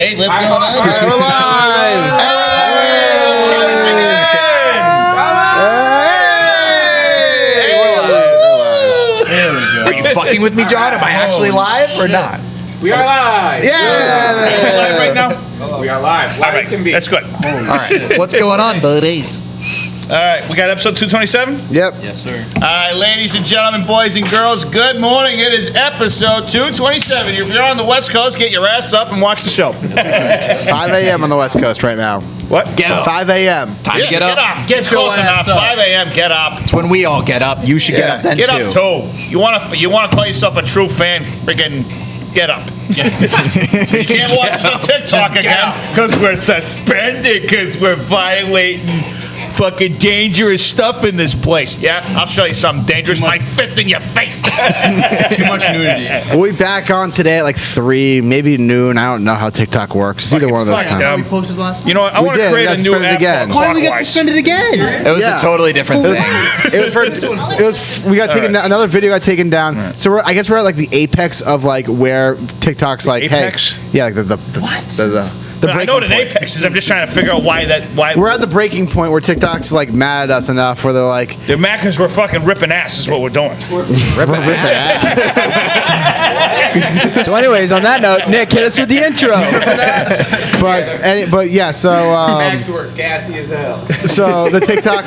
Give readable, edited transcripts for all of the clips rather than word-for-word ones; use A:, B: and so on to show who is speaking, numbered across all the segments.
A: Hey, let's go on.
B: We're live.
A: There we go.
C: Are you fucking with me, John? Am I actually live or not?
D: We are live.
C: Yeah.
A: Live right now?
D: We are live. Live as can be.
A: That's good.
C: All right. What's going on, buddies?
A: All right, we got episode 227?
B: Yep.
E: Yes, sir.
A: All right, ladies and gentlemen, boys and girls, good morning. It is episode 227. If you're on the West Coast, get your ass up and watch the show.
B: 5 a.m. on the West Coast right now.
A: What?
C: Get up.
B: 5 a.m.
C: Time to get up.
A: Get close enough. 5 a.m. Get up.
C: It's when we all get up. You should get up then
A: Get
C: too.
A: up too. You want to call yourself a true fan? Friggin' get up. You can't watch us on TikTok again because we're suspended because we're violating fucking dangerous stuff in this place. Yeah, I'll show you something dangerous. My fist in your face.
E: Too much nudity.
B: We'll be back on today at like 3, maybe noon. I don't know how TikTok works. It's either one of those
A: Fucking
B: times.
A: dumb.
E: We posted last
A: You know what? I
B: We
A: want to
B: did.
A: create
B: We
A: a
B: got
A: new
B: suspended
A: app
B: again.
A: called
E: Why did we get
A: Clockwise.
E: suspended again?
C: It was
B: Yeah.
C: a totally different thing.
B: It was for, we got taken down, another video got taken down. So I guess we're at like the apex of like where TikTok's like,
A: apex?
B: hey, yeah, like the
A: I know what
B: breaking
A: an
B: point.
A: apex is. I'm just trying to figure out why
B: We're at the breaking point where TikTok's like mad at us enough where they're like,
A: the Americans were fucking ripping ass is what we're doing.
F: So anyways, on that note, Nick, hit us with the intro.
B: but yeah, so
D: Max were gassy as hell.
B: so the TikTok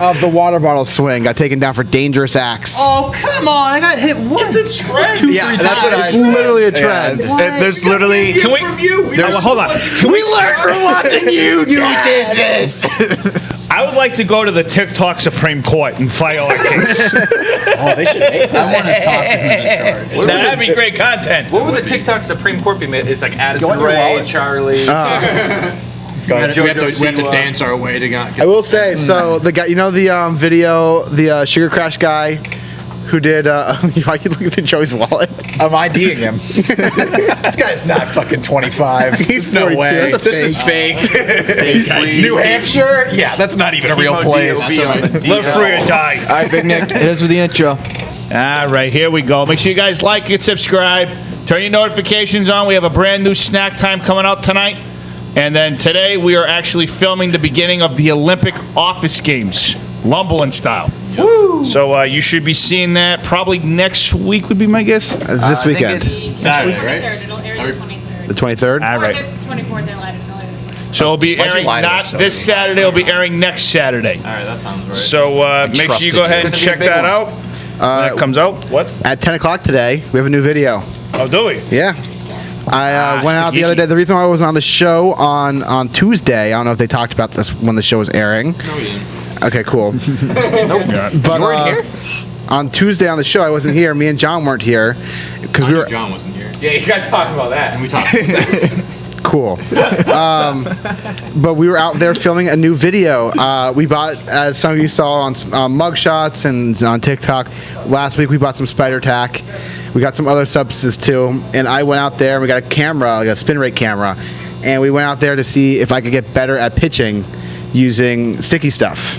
B: of the water bottle swing got taken down for dangerous acts.
F: Oh, come on. I got hit once. It's a trend.
C: Yeah, that's what I
B: It's literally a trend.
C: There's literally.
A: Can we? Hold on.
C: We learned from watching you. You did this.
A: I would like to go to the TikTok Supreme Court and file a case.
C: Oh, they should make
E: I want to talk to who's in charge.
A: That'd be great content.
D: What would the TikTok Supreme Court be made? It's like Addison
C: on your
D: Rae,
C: wallet.
D: Charlie.
E: We have to dance our way to get
B: I will say, so the guy, you know the video, the Sugar Crash guy who did, why you look at the Joey's wallet?
C: I'm IDing him. This guy's not fucking 25.
B: He's
C: no
B: 42.
C: way.
B: That's a
C: This is fake. New Hampshire? Yeah, that's not even a real place.
A: Live free or die.
F: All right, Big Nick, hit us with the intro.
A: All right, here we go. Make sure you guys like it, subscribe, turn your notifications on. We have a brand new snack time coming out tonight. And then today we are actually filming the beginning of the Olympic office games, Lumberland style. Woo! So you should be seeing that probably next week would be my guess.
B: This weekend,
E: Saturday, right?
G: It'll air the 23rd.
B: the 23rd.
A: All
G: Or
A: right.
G: if it's the 24th, they'll add it.
A: So it'll be
C: Why'd you
A: airing
C: lie to
A: not
C: us,
A: this
C: Sony?
A: Saturday, it'll be airing next Saturday.
D: All right, that sounds right.
A: So make sure you
C: trusted
A: go
C: you.
A: ahead and
D: It's gonna
A: check
D: be a big
A: that out when it comes out. What?
B: At 10 o'clock today, we have a new video.
A: Oh, do we?
B: Yeah. I went out the
A: sticky
B: other
A: icky.
B: day. The reason why I was on the show on Tuesday, I don't know if they talked about this when the show was airing.
D: No, we didn't.
B: Okay, cool. But
C: You weren't here?
B: on Tuesday on the show, I wasn't here. Me and John weren't here because we were
E: John wasn't here.
D: Yeah, you guys talked about that.
E: And we talked.
B: cool. But we were out there filming a new video. We bought, as some of you saw on mugshots and on TikTok, last week we bought some spider tack. We got some other substances too. And I went out there and we got a camera, like a spin rate camera. And we went out there to see if I could get better at pitching using sticky stuff.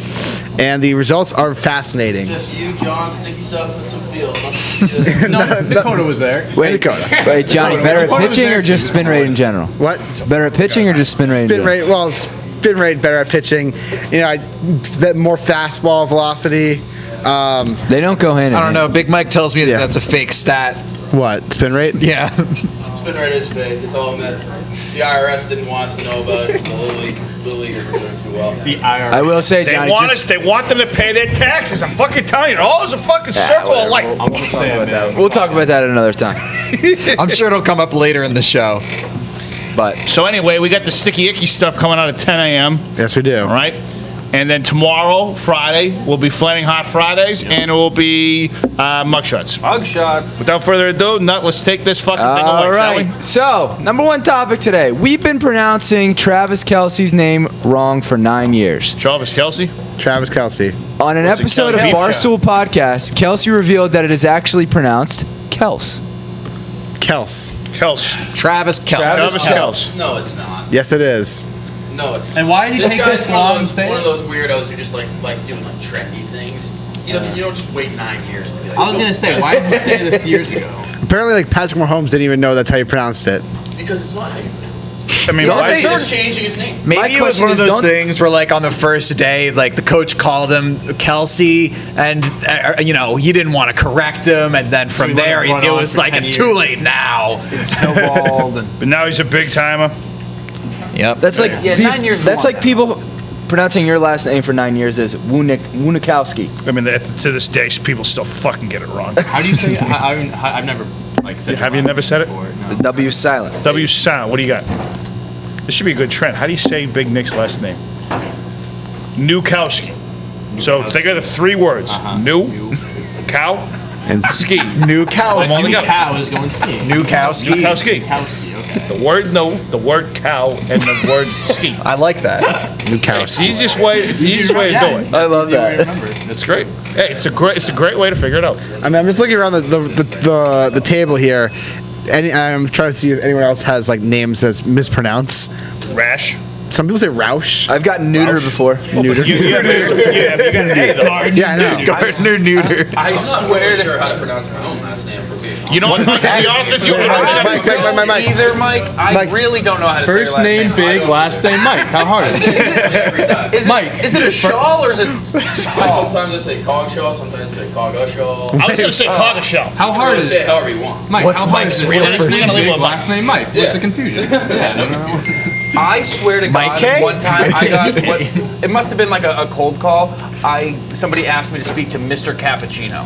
B: And the results are fascinating.
H: Just you, John, sticky stuff, and some field.
E: No, Dakota was there.
B: Wait, Dakota.
F: Wait, Johnny, better at pitching or just spin rate in general?
B: What?
F: Better at pitching or just spin rate in
B: Spin
F: general?
B: rate, well, spin rate better at pitching. You know, I bit more fastball velocity.
F: They don't go hand in
C: I don't
F: hand.
C: know. Big Mike tells me that
B: Yeah.
C: that's a fake stat.
B: What? Spin rate?
C: Yeah.
H: Spin rate is fake. It's all myth. The IRS didn't want us to know about it because the Little Leaguers were doing too well.
E: The IRS.
F: I will say,
A: They
F: Johnny,
A: want
F: just,
A: us. They want them to pay their taxes. I'm fucking telling you, it all is a fucking circle of life.
E: I won't say it, man.
F: we'll talk about that another time.
C: I'm sure it'll come up later in the show.
F: But
A: So anyway, we got the sticky icky stuff coming out at 10 a.m.
B: Yes, we do.
A: All right. And then tomorrow, Friday, will be Flaming Hot Fridays, and it will be mugshots.
D: Mug shots.
A: Without further ado, let's take this fucking thing
F: all
A: away, shall
F: right. So, number one topic today. We've been pronouncing Travis Kelce's name wrong for 9 years.
A: we? Travis Kelce.
B: Travis Kelce.
F: On an
A: What's it,
F: episode of
A: Kelce?
F: Barstool Podcast, Kelce revealed that it is actually pronounced Kels.
B: Kels.
A: Kels.
C: Travis Kelce.
A: Travis Kels.
H: No, it's not.
B: Yes, it is.
H: No, it's not.
E: And why did he
H: This
E: take
H: guy's
E: this
H: one
E: long
H: of
E: to
H: those,
E: say
H: one of
E: it?
H: those weirdos who just likes doing like trendy things. He doesn't. You don't just wait 9 years to be like.
E: I was gonna say, why didn't you say this years ago?
B: Apparently, like Patrick Mahomes didn't even know that's how you pronounced it.
H: Because it's not how you pronounce it.
A: I mean,
F: Don't
A: why
H: He's
F: they-
A: is
H: just changing his name.
C: Maybe
F: My
C: it was
F: question
C: one of
F: is,
C: those
F: don't-
C: things where, like, on the first day, like the coach called him Kelce, and he didn't want to correct him, and then from
E: he let
C: there
E: it run
C: it
E: on
C: was
E: for
C: like
E: 10
C: it's too
E: years.
C: late now.
E: It snowballed and
A: But now he's a big timer.
C: Yep.
F: That's like
D: Yeah, 9 years is
F: That's
D: long
F: like people pronouncing your last name for 9 years is Wunikowski.
A: I mean, to this day, people still fucking get it wrong.
E: how do you say? I've never like said.
A: Have
E: your
A: you
E: last
A: never
E: name
A: said it?
E: before, no.
F: The W is silent.
A: W sound. What do you got? This should be a good trend. How do you say Big Nick's last name? Newkowski. So think of the 3 words: new, cow,
B: And
A: ski.
C: Newkowski.
A: Only got-
E: Cow is going ski.
C: Newkowski.
A: Newkowski.
E: Kowski, okay.
A: The word no, the word cow, and the word ski.
C: I like that.
A: It's the easiest way. It's the easiest way to do it.
F: I love that.
A: It's great. Hey, it's a great way to figure it out.
B: I mean, I'm just looking around the table here. I'm trying to see if anyone else has like names that's mispronounced.
A: Rash.
B: Some people say Roush.
F: I've gotten neutered before.
B: Neuter.
A: Yeah, you got an A though.
B: Yeah, I know.
C: Gardner Neuter.
H: I
D: I swear
H: sure
D: that.
H: how to pronounce my own last name for me.
A: You know what? Mike, to be honest with you,
B: Mike.
D: Either, Mike. I
B: Mike.
D: really don't know how to
E: First
D: say your
E: name
D: last name.
E: Big, last name Mike. How hard is it?
H: Every time.
D: Is it,
E: Mike.
D: Is it a shawl or is it?
H: Sometimes I say Cogshaw, sometimes I say Cogashaw.
A: I was gonna say Cogashaw.
E: How
H: You
E: hard
H: can
E: is
H: say
E: it?
H: it however you want.
E: Mike,
C: What's
E: how hard
C: Mike's
E: is it?
C: real
E: First
C: first
E: name
A: name?
E: Big, last name Mike. What's
H: Yeah.
E: the confusion? Yeah, no, no.
D: I swear to
C: Mike
D: God,
C: K?
D: one time I got what, it must have been like a cold call. Somebody asked me to speak to Mr. Cappuccino.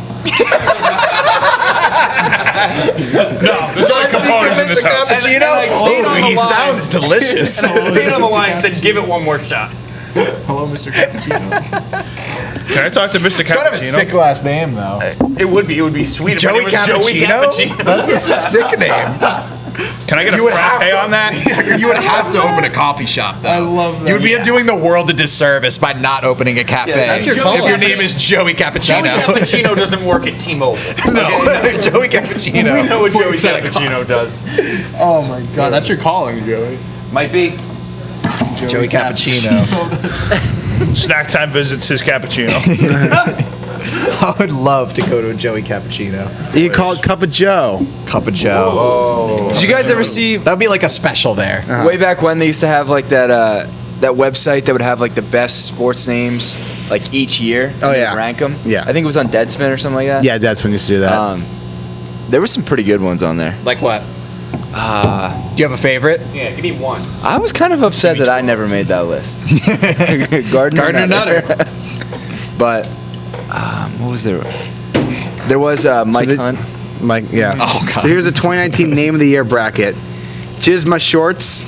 A: No, there's only components in this house.
D: And I stayed on the
C: He
D: line.
C: sounds delicious.
D: And I stayed on the line and said, "Give it one more shot."
E: Hello, Mr. Cappuccino.
A: Can I talk to Mr.
C: It's kind of a
A: Cappuccino?
C: sick last name, though.
D: It would be sweet. if my
C: Joey
D: name was
C: Cappuccino?
D: Joey Cappuccino.
C: That's a sick name.
A: Can I get a
C: You would have
A: frappe
C: to-
A: on that?
C: You would have to open a coffee shop, though.
E: I love that.
C: You would be doing the world a disservice by not opening a cafe.
D: that's your
C: if
D: call.
C: your name is Joey
D: Joey
C: Cappuccino.
D: Cappuccino doesn't work at T-Mobile.
C: No,
D: Okay?
C: Joey
D: We
C: Cappuccino.
D: know what Joey
E: Works at a
D: Cappuccino does.
E: Oh my God, that's your calling, Joey.
D: Might be.
C: Joey Cappuccino.
A: Snack time visits his cappuccino.
C: I would love to go to a Joey Cappuccino.
B: You can call it Cup of Joe.
C: Cup of Joe.
F: Did you guys ever see
C: That would be like a special there.
F: way back when they used to have like that website that would have like the best sports names like each year?
B: Oh,
F: and they'd
B: yeah.
F: rank them.
B: Yeah.
F: I think it was on Deadspin or something like that.
B: Yeah, that's when you used to do that.
F: There were some pretty good ones on there.
C: Like what? Do you have a favorite?
D: Yeah, give me one.
F: I was kind of upset that I never made that list. Gardner
C: Nutter.
F: But what was there? There was Mike
B: the-
F: Hunt.
B: Mike, yeah.
C: Oh, God.
B: So here's the 2019 Name of the Year bracket. Jizma Shorts.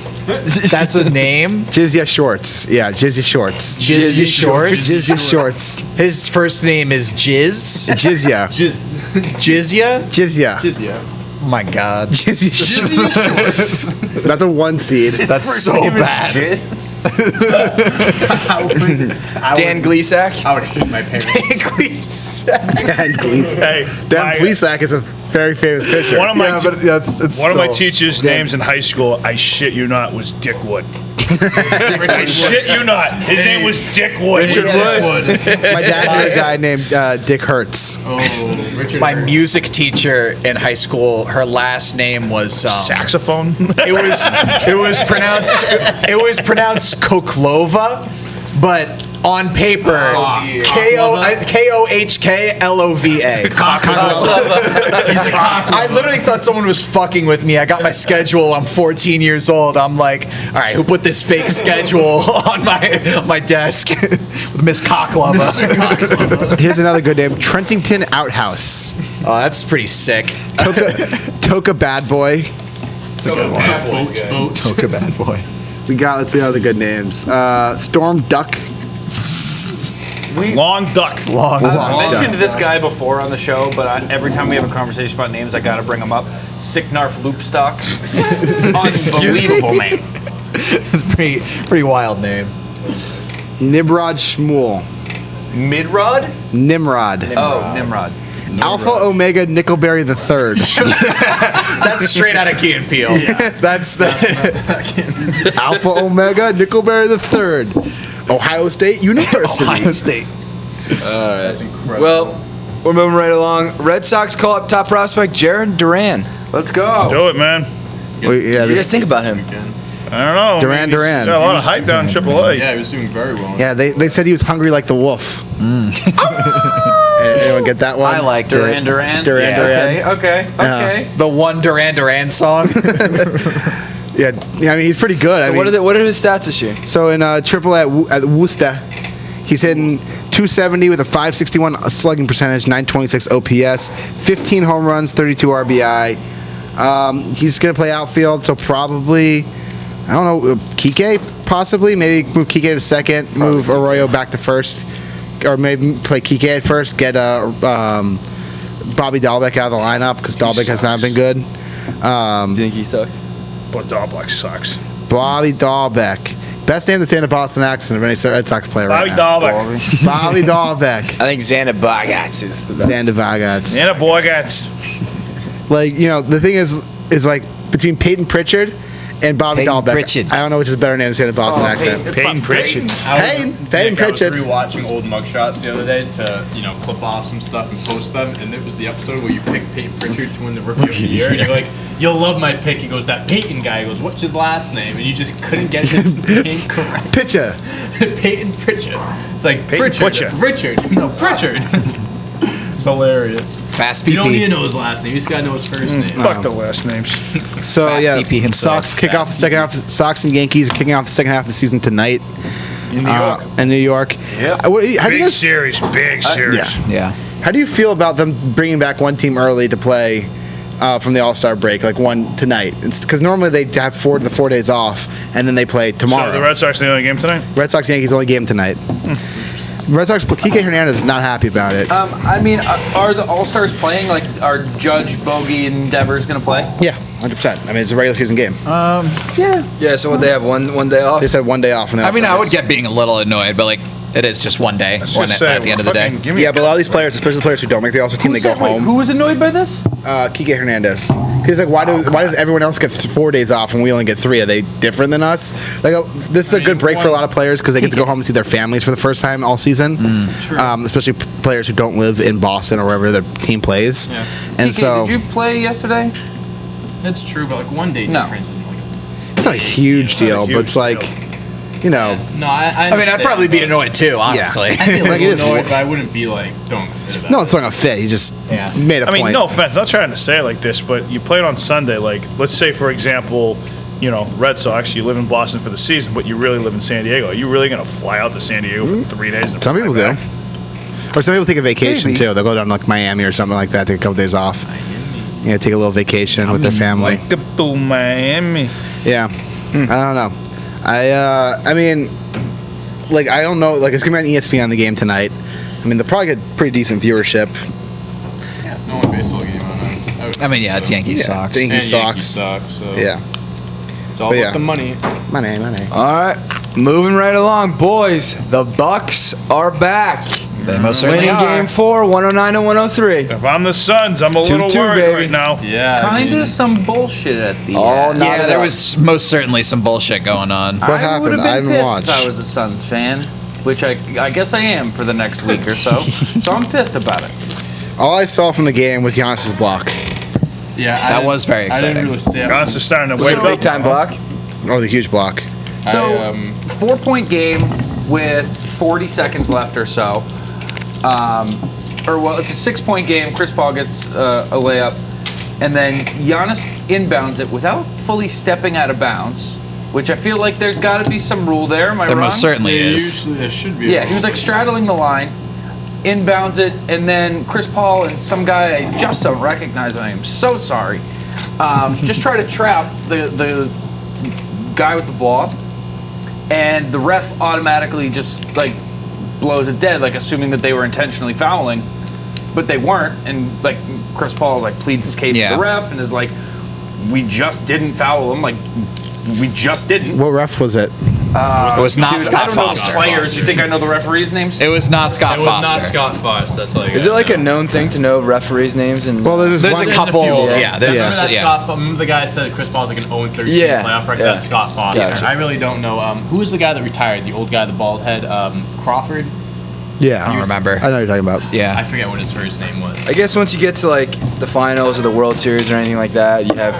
C: That's a name?
B: Jizya Shorts. Yeah, Jizya Shorts.
C: Jizzy Shorts?
B: Jizya Shorts.
C: His first name is Jizz?
B: Jizya.
C: Jizya?
B: Jizya.
E: Yeah.
C: Oh my God.
B: Jizya Shorts. That's a 1 seed.
C: That's so bad.
F: Dan Gleesack.
E: I would hate my parents.
B: Dan Gleesack.
A: Hey,
B: Dan
A: my-
B: Gleesack is a very famous pitcher.
A: one of my
C: Yeah, but it's
A: one of my
C: still-
A: teachers' names in high school, I shit you not, was Dick Wood. I shit you not. His name was Dick Wood.
F: Richard Wood.
B: My dad knew a guy named Dick Hertz.
E: Richard
C: My music teacher in high school, her last name was
A: Saxophone.
C: it was pronounced Koklova, but on paper Kohklova. I literally thought someone was fucking with me. I got my schedule. I'm 14 years old. I'm like, all right, who put this fake schedule on my desk? With Miss Cocklova.
B: Here's another good name. Trentington Outhouse.
C: Oh, that's pretty sick.
B: Toka Bad Boy.
C: Toka bad boy.
B: We got, let's see other good names. Storm Duck.
A: Long duck.
D: I mentioned this guy before on the show, but every time we have a conversation about names, I gotta bring him up. Sicknarf Loopstock. Unbelievable name.
C: It's a pretty wild name.
B: Nimrod Shmuel.
D: Midrod?
B: Nimrod.
D: Oh, Nimrod.
B: Alpha Omega Nickelberry the Third.
C: That's straight out of Key and Peele. That's the
B: Alpha Omega Nickelberry the Third. Ohio State University.
C: Ohio State.
E: That's incredible.
F: Well, we're moving right along. Red Sox call up top prospect Jared Duran.
D: Let's go.
A: Do it, man.
B: Yeah,
F: What do you guys think about him?
A: I don't know.
B: Duran.
A: Got a lot of hype down in AAA.
E: Yeah, he was doing very well.
B: Yeah, they said he was hungry like the wolf. Anyone get that one?
C: I liked
D: Duran
C: it.
D: Duran.
B: Duran.
D: Okay.
C: The one Duran Duran song.
B: Yeah, I mean he's pretty good.
F: So what are his stats this year?
B: So in AAA at Worcester, he's hitting 270 with a 561 slugging percentage, 926 OPS, 15 home runs, 32 RBI. He's gonna play outfield, so probably I don't know Kike possibly. Maybe move Kike to second, move Arroyo back to first, or maybe play Kike at first. Get Bobby Dahlbeck out of the lineup because Dahlbeck has not been good.
F: Do you think he sucks?
A: But Dahlbeck sucks.
B: Bobby Dahlbeck. Best name to say in a Boston accent of any Red Sox player
A: Bobby
B: right now.
A: Dahlbeck.
B: Bobby Dahlbeck.
F: I think Xander Bogaerts is the best.
B: Xander Bogaerts.
A: And a Bogarts.
B: Like, the thing is like between Peyton Pritchard and Bobby Dahlbeck.
F: Pritchard.
B: I don't know which is better name to say in a Boston accent.
A: Peyton Pritchard.
B: Peyton Pritchard.
E: I was rewatching old mugshots the other day to, clip off some stuff and post them, and it was the episode where you picked Peyton Pritchard to win the Rookie of the Year, and you're like, you'll love my pick. He goes, that Peyton guy. He goes, what's his last name? And you just couldn't get his name correct.
B: Pitcher.
E: Peyton Pritchard. It's like
A: Peyton
E: Pritchard. Richard. No, Pritchard. It's hilarious.
F: Fast
E: You don't need to
F: PP.
E: know his last name. You just gotta know his first name.
A: Fuck the last names.
B: So
F: PP himself.
B: Sox kick off the second half. Sox and Yankees are kicking off the second half of the season tonight
A: In New York.
B: in New York.
D: Yep.
B: How do you
A: Big
B: guys,
A: series. Big series.
F: Yeah.
B: how do you feel about them bringing back one team early to play from the All-Star break, like one tonight? Because normally they have 4 days off and then they play tomorrow.
A: So the Red Sox are the only game tonight?
B: Red Sox Yankees only game tonight. Red Sox, but Kike Hernandez is not happy about it.
D: I mean, are the All Stars playing? Like, are Judge, Bogey, and Devers gonna play?
B: Yeah, 100%. I mean, it's a regular season game.
F: Yeah, so what they have one day off?
B: They said 1 day off. In the
C: I mean, I
B: All-Star
C: would get being a little annoyed, but like, it is just one day.
A: Let's
C: One
A: just
C: at
A: say,
C: the end of the day.
A: fucking give me-
B: Yeah, but a lot of these players, especially players who don't make the All-Star team, they go home.
D: Who was annoyed by this?
B: Kike Hernandez. He's like, why does everyone else get 4 days off and we only get 3? Are they different than us? Like, this is a good break for a lot of players because they get to go home and see their families for the first time all season. Especially players who don't live in Boston or wherever their team plays.
E: Yeah.
B: And
D: TK,
B: so
D: did you play yesterday?
E: That's true, but like 1 day
D: No.
E: difference isn't like
B: it's not a huge deal, but it's like,
E: No, I
C: I mean, I'd probably be annoyed too, honestly.
E: I'd be a
B: Like, it
E: little
B: is
E: annoyed,
B: wor-
E: but I wouldn't be like, don't fit about
B: no,
E: it.
B: it's throwing a fit. He just
C: Yeah.
B: made a
A: I mean,
B: point.
A: no offense. I'm not trying to say it like this, but you played on Sunday. Like, let's say, for example, Red Sox, you live in Boston for the season, but you really live in San Diego. Are you really going to fly out to San Diego for 3 days? And
B: Some
A: fly
B: people do.
A: back?
B: Or some people take a vacation
D: Maybe.
B: too. They'll go down to like Miami or something like that, take a couple days off. Take a little vacation with their family.
A: Like to Miami.
B: Yeah, I don't know. I mean, like I don't know. Like it's gonna be on ESPN the game tonight. I mean, they'll probably get pretty decent viewership.
E: No one baseball game on that.
C: I mean, yeah, it's Yankees Sox.
B: Yankees
E: And Yankees
B: Sox.
E: suck, so
B: Yeah,
E: it's all
B: But
E: about
B: yeah.
E: the money.
B: money.
F: All right, moving right along, boys. The Bucks are back.
C: They most certainly
F: Winning
C: are.
F: game 4, 109 to 103.
A: If I'm the Suns, I'm a
F: 2-2,
A: little worried
F: baby.
A: right now.
E: Yeah.
D: Kind of some bullshit at the
F: Oh,
D: end.
F: no.
C: Yeah, there was most certainly some bullshit going on.
B: What
D: I
B: happened?
D: would've been
B: I didn't
D: pissed
B: watch.
D: If I was a Suns fan, which I guess I am for the next week or so. So I'm pissed about it.
B: All I saw from the game was Giannis's block.
E: Yeah,
C: That was very
E: I
C: exciting.
E: didn't really stay up.
A: Giannis is starting to
F: Was
A: wake
F: it a
A: up.
F: big time block?
B: Oh, the huge block.
D: So,
E: I,
D: 4-point game with 40 seconds left or so. It's a 6-point game. Chris Paul gets a layup. And then Giannis inbounds it without fully stepping out of bounds, which I feel like there's got to be some rule there. Am I
C: There
D: wrong?
C: most certainly is.
E: Usually there should be.
D: Yeah, he was like straddling the line, inbounds it, and then Chris Paul and some guy I just don't recognize. I am so sorry. Just try to trap the guy with the ball, and the ref automatically just like blows it dead, like assuming that they were intentionally fouling, but they weren't. And like Chris Paul like pleads his case to the ref and is like, "We just didn't foul him. Like we just didn't."
B: What ref was it?
C: It was not
D: Dude, I
C: Scott
D: don't know the
C: Foster.
D: players. You think I know the referees' names?
C: It was not Scott
E: It was
C: Foster.
E: not Scott Foster. That's like.
F: Is it like a known thing to know referees' names? And
B: Well, there's
C: There's
B: one.
C: a couple.
E: few.
C: Yeah, there's
E: Remember that
C: yeah.
E: Scott, the guy said Chris Paul's like an 0-13
F: Yeah,
E: playoff record.
F: yeah.
E: That's Scott Foster.
F: Gotcha.
E: I really don't know. Who was the guy that retired? The old guy, the bald head, Crawford.
B: Yeah.
C: I don't remember.
B: I know what you're talking about.
E: I
C: Yeah.
E: forget what his first name was.
F: I guess once you get to like the finals or the World Series or anything like that, you have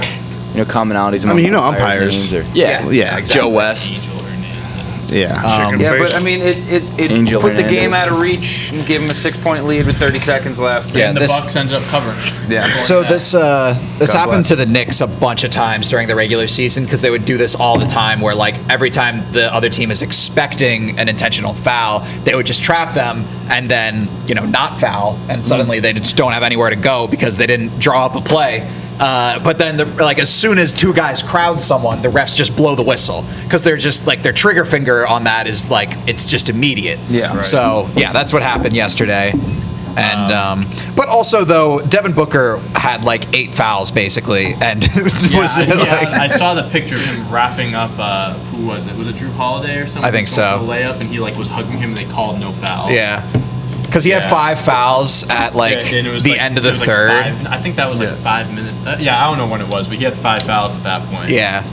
F: commonalities.
B: I mean, you know
F: among
B: umpires.
F: names or- yeah,
B: Yeah.
F: exactly. Joe West.
E: Angel Hernandez.
B: Yeah.
A: Chicken
D: Yeah,
A: face.
D: but I mean, it
F: Angel
D: put the game
F: Hernandez.
D: out of reach and gave him a 6-point lead with 30 seconds left.
C: Yeah,
E: And the
C: this-
E: Bucks ended up covering.
D: Yeah.
C: So this
D: God
C: happened
D: bless.
C: to the Knicks a bunch of times during the regular season because they would do this all the time where like every time the other team is expecting an intentional foul, they would just trap them and then, not foul, and suddenly they just don't have anywhere to go because they didn't draw up a play. But then, as soon as two guys crowd someone, the refs just blow the whistle because they're just like their trigger finger on that is like it's just immediate.
D: Yeah. Right.
C: So yeah, that's what happened yesterday. And but also though, Devin Booker had like 8 fouls basically, and
E: I saw the picture of him wrapping up. Who was it? Was it Drew Holiday or something?
C: I think so.
E: Going for the layup, and he was hugging him, and they called no foul.
C: yeah, because he had
E: Yeah.
C: 5 fouls at
E: And it was
C: the end of the
E: it was
C: third.
E: 5 I think that was 5 minutes. I don't know when it was, but he had 5 fouls at that point.
C: Yeah,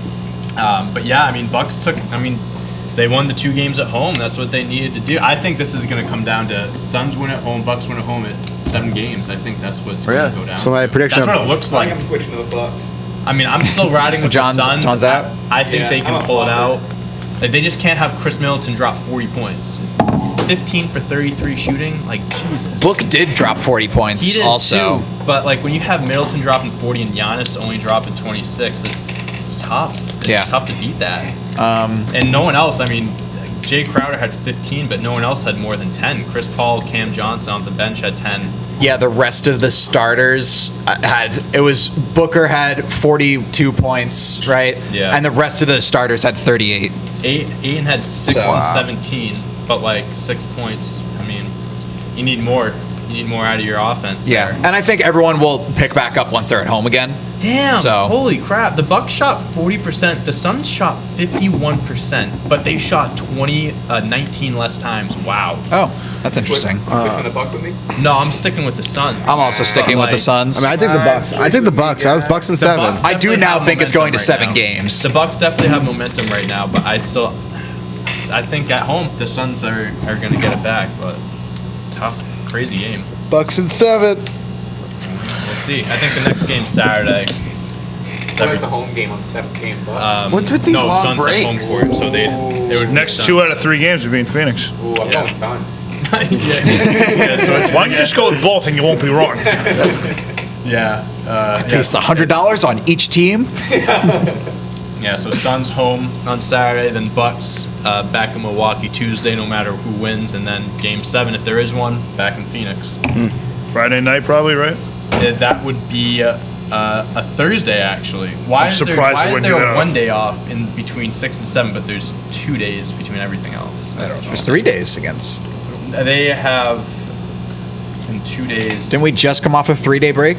E: But yeah, I mean, Bucks took. I mean, they won the 2 games at home. That's what they needed to do. I think this is going to come down to Suns win at home, Bucks win at home at 7 games. I think that's what's going
D: Yeah.
E: to go down.
B: So my
E: to.
B: prediction
E: That's
B: of-
E: what it looks like.
H: I'm switching to the Bucks.
E: I mean, I'm still riding with
C: John's-
E: the Suns.
C: John's out?
E: I think
H: Yeah,
E: they
H: I'm
E: can
H: a
E: pull it
H: flopper.
E: out. Like, they just can't have Chris Middleton drop 40 points. 15 for 33 shooting, like Jesus.
C: Book did drop 40 points.
E: He did
C: also,
E: too, but like when you have Middleton dropping 40 and Giannis only dropping 26, it's tough. It's
C: Yeah.
E: tough to beat that. And no one else. I mean, Jay Crowder had 15, but no one else had more than 10. Chris Paul, Cam Johnson on the bench had 10.
C: yeah, the rest of the starters Booker had 42 points, right?
E: Yeah.
C: and the rest of the starters had 38.
E: Aiden had 6
C: So-
E: and 17, but like 6 points. I mean, you need more. You need more out of your offense.
C: Yeah,
E: there.
C: and I think everyone will pick back up once they're at home again.
E: Damn!
C: So-
E: Holy crap! The Bucks shot 40%. The Suns shot 51%, but they shot 19 less times. Wow.
C: Oh, that's interesting.
H: Switching the Bucks with me?
E: No, I'm sticking with the Suns.
C: I'm also sticking with the
E: like,
C: Suns.
B: I mean, I think the Bucks. I think the Bucks. I was Bucks in
E: The
B: 7.
E: Bucks
C: I do
E: definitely
C: now
E: have
C: think it's going to
E: momentum
C: 7
E: right now.
C: games.
E: The Bucks definitely have momentum right now, but I think at home the Suns are going to get it back. But tough, crazy game.
B: Bucks in 7.
E: We'll see. I think the next game's Saturday.
H: So there's the home game on the 7th game, Bucks.
D: What's with these
E: no,
D: long
E: Suns at home
D: breaks?
E: court, so they would
A: Next 2 out of 3 games would be in Phoenix.
H: Ooh, I'm
E: yeah.
H: going Suns.
E: yeah, so it's,
A: Why don't you just go with both and you won't be wrong?
E: yeah,
C: It's $100 on each team.
E: yeah. So Suns home on Saturday, then Bucks back in Milwaukee Tuesday, no matter who wins, and then Game 7 if there is one, back in Phoenix.
A: Friday night, probably, right?
E: That would be a Thursday, actually. Why
A: I'm
E: is
A: surprised they
E: there,
A: wouldn't do that
E: one
A: off.
E: day off in between 6 and 7, but there's 2 days between everything else? That's
C: There's 3 days against.
E: They have in 2 days.
C: Didn't we just come off a 3-day break?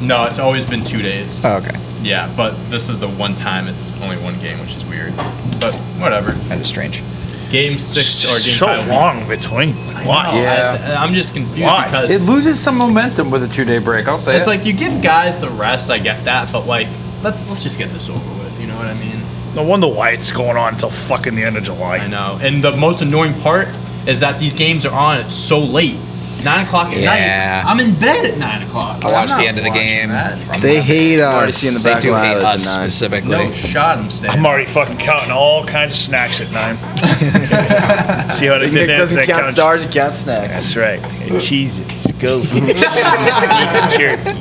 E: No, it's always been 2 days.
C: Oh, okay.
E: Yeah, but this is the one time it's only one game, which is weird. But whatever.
C: That is strange.
E: Game 6 or game
A: so
E: 5.
A: long between. Why?
D: Yeah.
E: I'm just confused
A: Why?
E: because
D: It loses some momentum with a 2-day break. I'll say
E: it's
D: it.
E: like you give guys the rest. I get that, but like let's just get this over with. You know what I mean?
A: No wonder why it's going on until fucking the end of
E: I
A: July.
E: know. And the most annoying part is that these games are on so late. 9 o'clock at
C: Yeah.
E: night. I'm in bed at 9 o'clock.
C: I watched
E: I'm
C: the
E: not
C: end of the
E: watching
C: game.
E: that.
B: They hate
F: Already
B: us.
F: seeing the
C: They
F: back
C: do
F: of my
C: hate
F: eyelids
C: us
F: at 9.
C: specifically.
E: No shot. I'm staying.
A: I'm already fucking counting all kinds of snacks at 9. See how they did
F: Nick
A: that?
F: doesn't
A: They
F: count
A: count-
F: stars, he counts snacks.
A: That's right. And Cheez-Its, go. Beef jerky,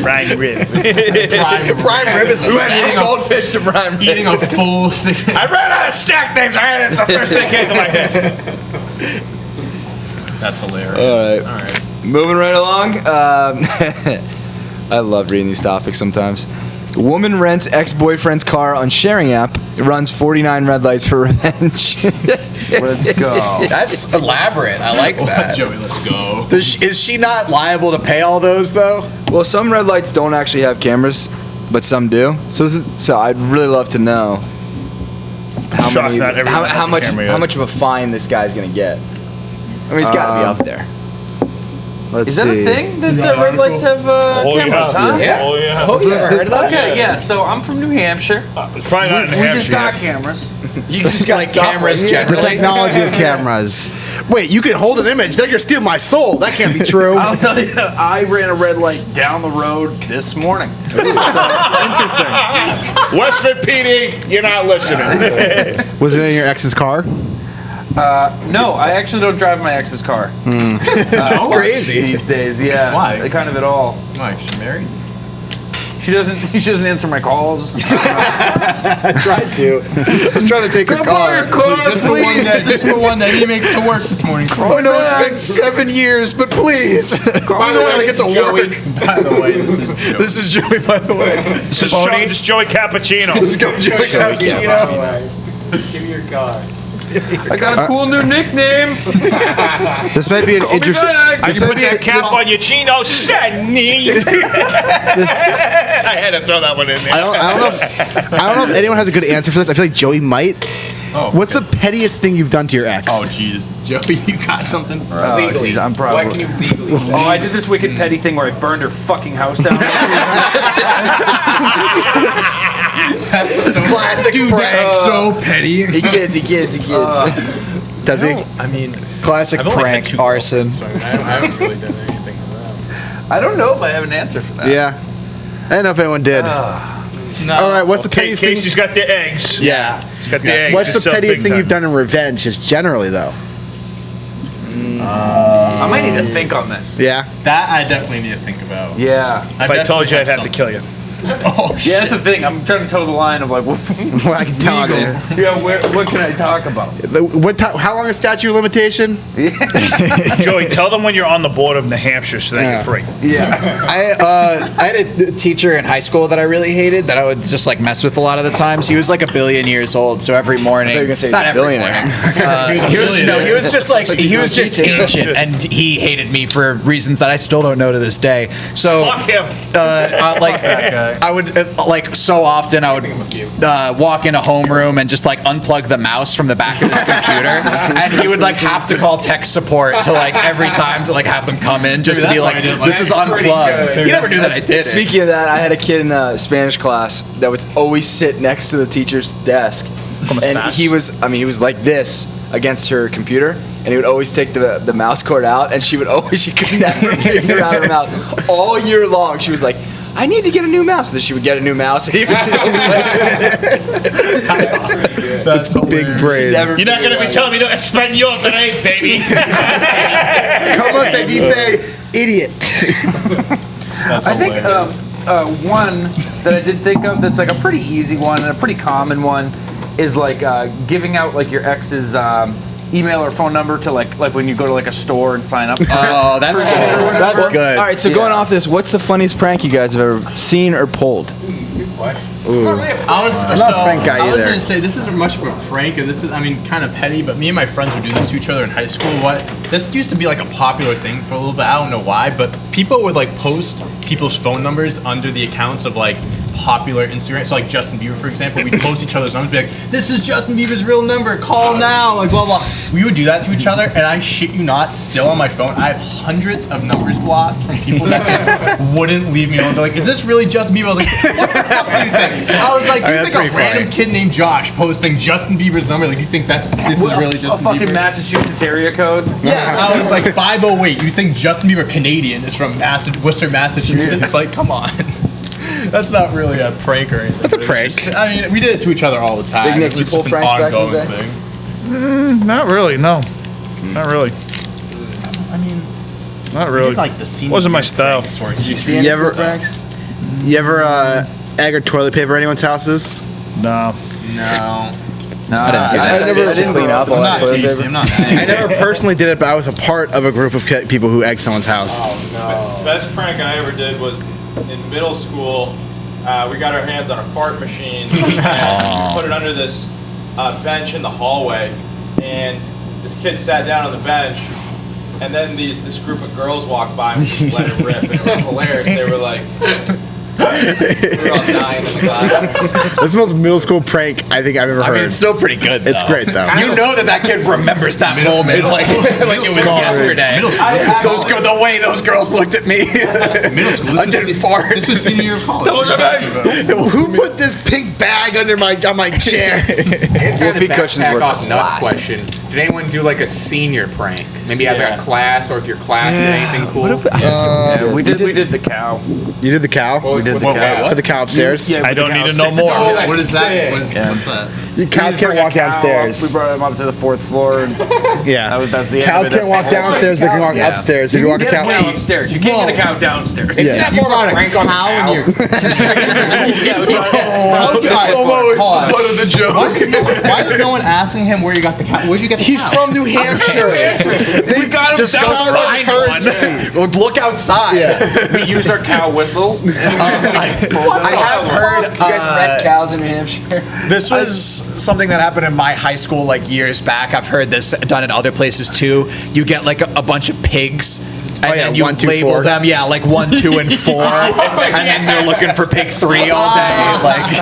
A: prime rib.
C: Prime rib is a snack.
F: Goldfish to prime
E: Eating a full.
A: I ran out of snack names. That's the first thing that came to my head.
E: That's hilarious.
F: All right.
E: All right.
F: Moving right along. I love reading these topics sometimes. Woman rents ex-boyfriend's car on sharing app, runs 49 red lights for revenge.
D: Let's go.
C: That's elaborate. I like that.
E: Joey, let's go.
C: Is she not liable to pay all those though?
F: Well, some red lights don't actually have cameras, but some do. So I'd really love to know how
A: Shocked not everyone has
F: how
A: a
F: much
A: camera yet.
F: how much of a fine this guy's gonna get. I mean, he's got to be up there.
B: Let's
D: Is that
B: see.
D: a thing that the red lights have cameras, huh?
C: Yeah.
A: Oh, yeah.
C: Oh, you ever heard of that?
D: Okay, yeah. So I'm from New Hampshire.
A: It's probably not in
D: We just
A: Hampshire
D: got
A: yet.
D: cameras.
C: You just got like cameras
B: The
C: generally.
B: technology of cameras. Wait, you can hold an image. They're gonna steal my soul. That can't be true.
D: I'll tell you, I ran a red light down the road this morning. So, interesting.
A: Westford PD, you're not listening.
B: Was it in your ex's car?
D: No, I actually don't drive my ex's car.
C: That's crazy.
D: These days, yeah.
E: Why?
D: Kind of at all.
E: Why? She's married?
D: She doesn't answer my calls.
C: I tried to. I was trying to take her car.
E: Just the one that he made to work this morning.
C: Oh no, it's been 7 years, but please.
A: By the
C: I
A: way,
C: gotta get to work.
E: By the way, this is Joey.
C: This is Joey, by the way.
A: This is Joey Cappuccino.
C: Let's go, Joey Cappuccino.
H: Give me your car.
D: I got a cool new nickname.
B: This might be an interesting.
A: I can put that cap on your chino, Sunny. I had to throw that one in there.
B: I don't know if anyone has a good answer for this. I feel like Joey might.
E: Oh,
B: What's the pettiest thing you've done to your ex?
E: Oh, jeez. Joey, you got something for us?
D: Oh, geez, I'm
H: What
D: probably.
H: can you legally say?
D: Oh, I did this wicked petty thing where I burned her fucking house down.
C: Classic prank.
E: So petty.
F: He kids.
B: Does he?
E: I mean,
C: Classic
E: I've only had
C: prank,
E: 2
C: arson.
E: so I haven't really done anything for that.
D: I don't know if I have an answer for that.
B: Yeah. I don't know if anyone did.
E: No.
B: All right. What's the
A: Okay,
B: pettiest thing?
A: Casey's got the eggs.
B: Yeah.
A: She's got the eggs.
B: What's
A: She's
B: the
A: so
B: pettiest
A: big
B: thing
A: time.
B: you've done in revenge? Just generally, though.
D: I might need to think on this.
B: Yeah.
E: That I definitely need to think about.
D: Yeah.
A: If I told you, I'd have to kill you.
E: Oh, shit.
D: Yeah, that's the thing. I'm trying to toe the line of like, what,
B: Well, I can tell you.
D: what can I talk about?
B: How long is statute of limitation?
A: Joey, tell them when you're on the board of New Hampshire so that
B: Yeah.
A: you're free.
D: Yeah.
C: I had a teacher in high school that I really hated that I would just like mess with a lot of the times. He was like 1 billion years old, so every morning.
F: you were gonna say
C: not every
F: billionaire.
C: morning. He was just like he was just ancient, and he hated me for reasons that I still don't know to this day. So
A: Fuck him.
C: like I would like so often I would walk in a homeroom and just like unplug the mouse from the back of his computer, and he would like have to call tech support to like every time to like have them come in just to be
E: That's why
C: like,
E: I didn't
C: this is unplugged. You never knew that I did it.
F: Speaking of that, I had a kid in Spanish class that would always sit next to the teacher's desk, and he was like this against her computer, and he would always take the mouse cord out, and she could never get her out of her mouth all year long. She was like, I need to get a new mouse. And then she would get a new mouse. And he was
E: That's
B: Big brain.
A: You're not going to be telling me no Espanol today, baby.
B: Como se dice idiot?
E: That's
D: I think
E: hilarious.
D: one that I did think of that's like a pretty easy one and a pretty common one is like giving out like your ex's email or phone number to like when you go to like a store and sign up.
C: Oh, that's
D: For
C: cool.
D: shit or whatever.
C: That's good.
F: All right, so going off this, what's the funniest prank you guys have ever seen or pulled?
E: I was
B: not a prank guy
E: I was
B: either.
E: gonna say this isn't much of a prank, and this is kind of petty. But me and my friends would do this to each other in high school. This used to be like a popular thing for a little bit. I don't know why, but people would like post people's phone numbers under the accounts of like popular Instagram. So like Justin Bieber, for example, we'd post each other's numbers, be like, "This is Justin Bieber's real number. Call now." Like blah blah. We would do that to each other, and I shit you not, still on my phone, I have hundreds of numbers blocked from people that just wouldn't leave me alone. They're like, "Is this really Justin Bieber?" I was like, "What the fuck do you think?" I was like, "You
C: that's
E: think a
C: pretty
E: random
C: funny.
E: kid named Josh posting Justin Bieber's number? Like, you think this is really
D: a
E: Justin
D: fucking
E: Bieber?"
D: Massachusetts area code.
E: Yeah, I was like 508. You think Justin Bieber Canadian is from Worcester, Massachusetts? Like, come on. That's not really a prank or anything. That's
A: a prank.
E: I mean, we did it to each other all the time.
F: Big Nick,
E: It was
F: you pull
E: just an
F: pranks back in the
E: ongoing
F: day?
E: thing.
A: Not really, no. Not really.
E: I mean,
A: Not
E: we
A: really.
E: did like the scene.
A: Wasn't my style.
F: Did you see any
B: You
F: of
B: ever-
F: those pranks?
B: You ever egg or toilet paper anyone's houses?
A: No.
E: No.
D: No,
C: I didn't do that.
F: I didn't clean up all
E: I'm
F: that
E: not
F: toilet
E: Casey.
F: paper.
E: I'm not
B: I
E: that.
B: never personally did it, but I was a part of a group of people who egged someone's house.
I: Best prank I ever did was in middle school. We got our hands on a fart machine and we put it under this bench in the hallway. And this kid sat down on the bench, and then this group of girls walked by and we just let it rip. And it was hilarious. They were like,
F: We're all dying in the class.
B: That's the most middle school prank I think I've ever heard.
C: I mean, it's still pretty good.
B: It's
C: though.
B: great though.
C: You know that kid remembers that moment like it was yesterday. The way those girls looked at me.
E: Middle school.
C: I didn't fart.
E: This was senior year of college.
C: Who put this pink bag on my chair?
F: Whoopee cushions were
J: Nuts
F: classic.
J: question. Did anyone do like a senior prank? Maybe as like a class, or if your class did anything cool?
D: we did the cow.
B: You did the cow?
J: We did the cow.
B: Put the cow upstairs?
A: I don't need to know more.
E: What is that? What's that?
B: You cows can't walk downstairs.
D: We brought him up to the 4th floor. And
B: Yeah.
D: that's the end
B: Cows
D: of it.
B: can't walk downstairs, but can walk upstairs. If you walk a
D: Get a
B: cow.
D: cow upstairs. You can't get a cow downstairs.
B: Yes.
J: You brought a prank on cow and you're.
C: Part of the joke.
E: Why is no one asking him where you got the cow? Where'd you get the
B: He's
E: cow?
B: from New Hampshire.
C: They got him just go find one. Well, look outside.
B: Yeah.
D: We used our cow whistle.
C: I have heard.
F: You guys wreck cows in New Hampshire.
C: This was something that happened in my high school like years back. I've heard this done in other places too. You get like a bunch of pigs. And then you
B: 1, 2,
C: label
B: 4.
C: them, like 1, 2, and 4, and then they're looking for pig 3 all day. Like,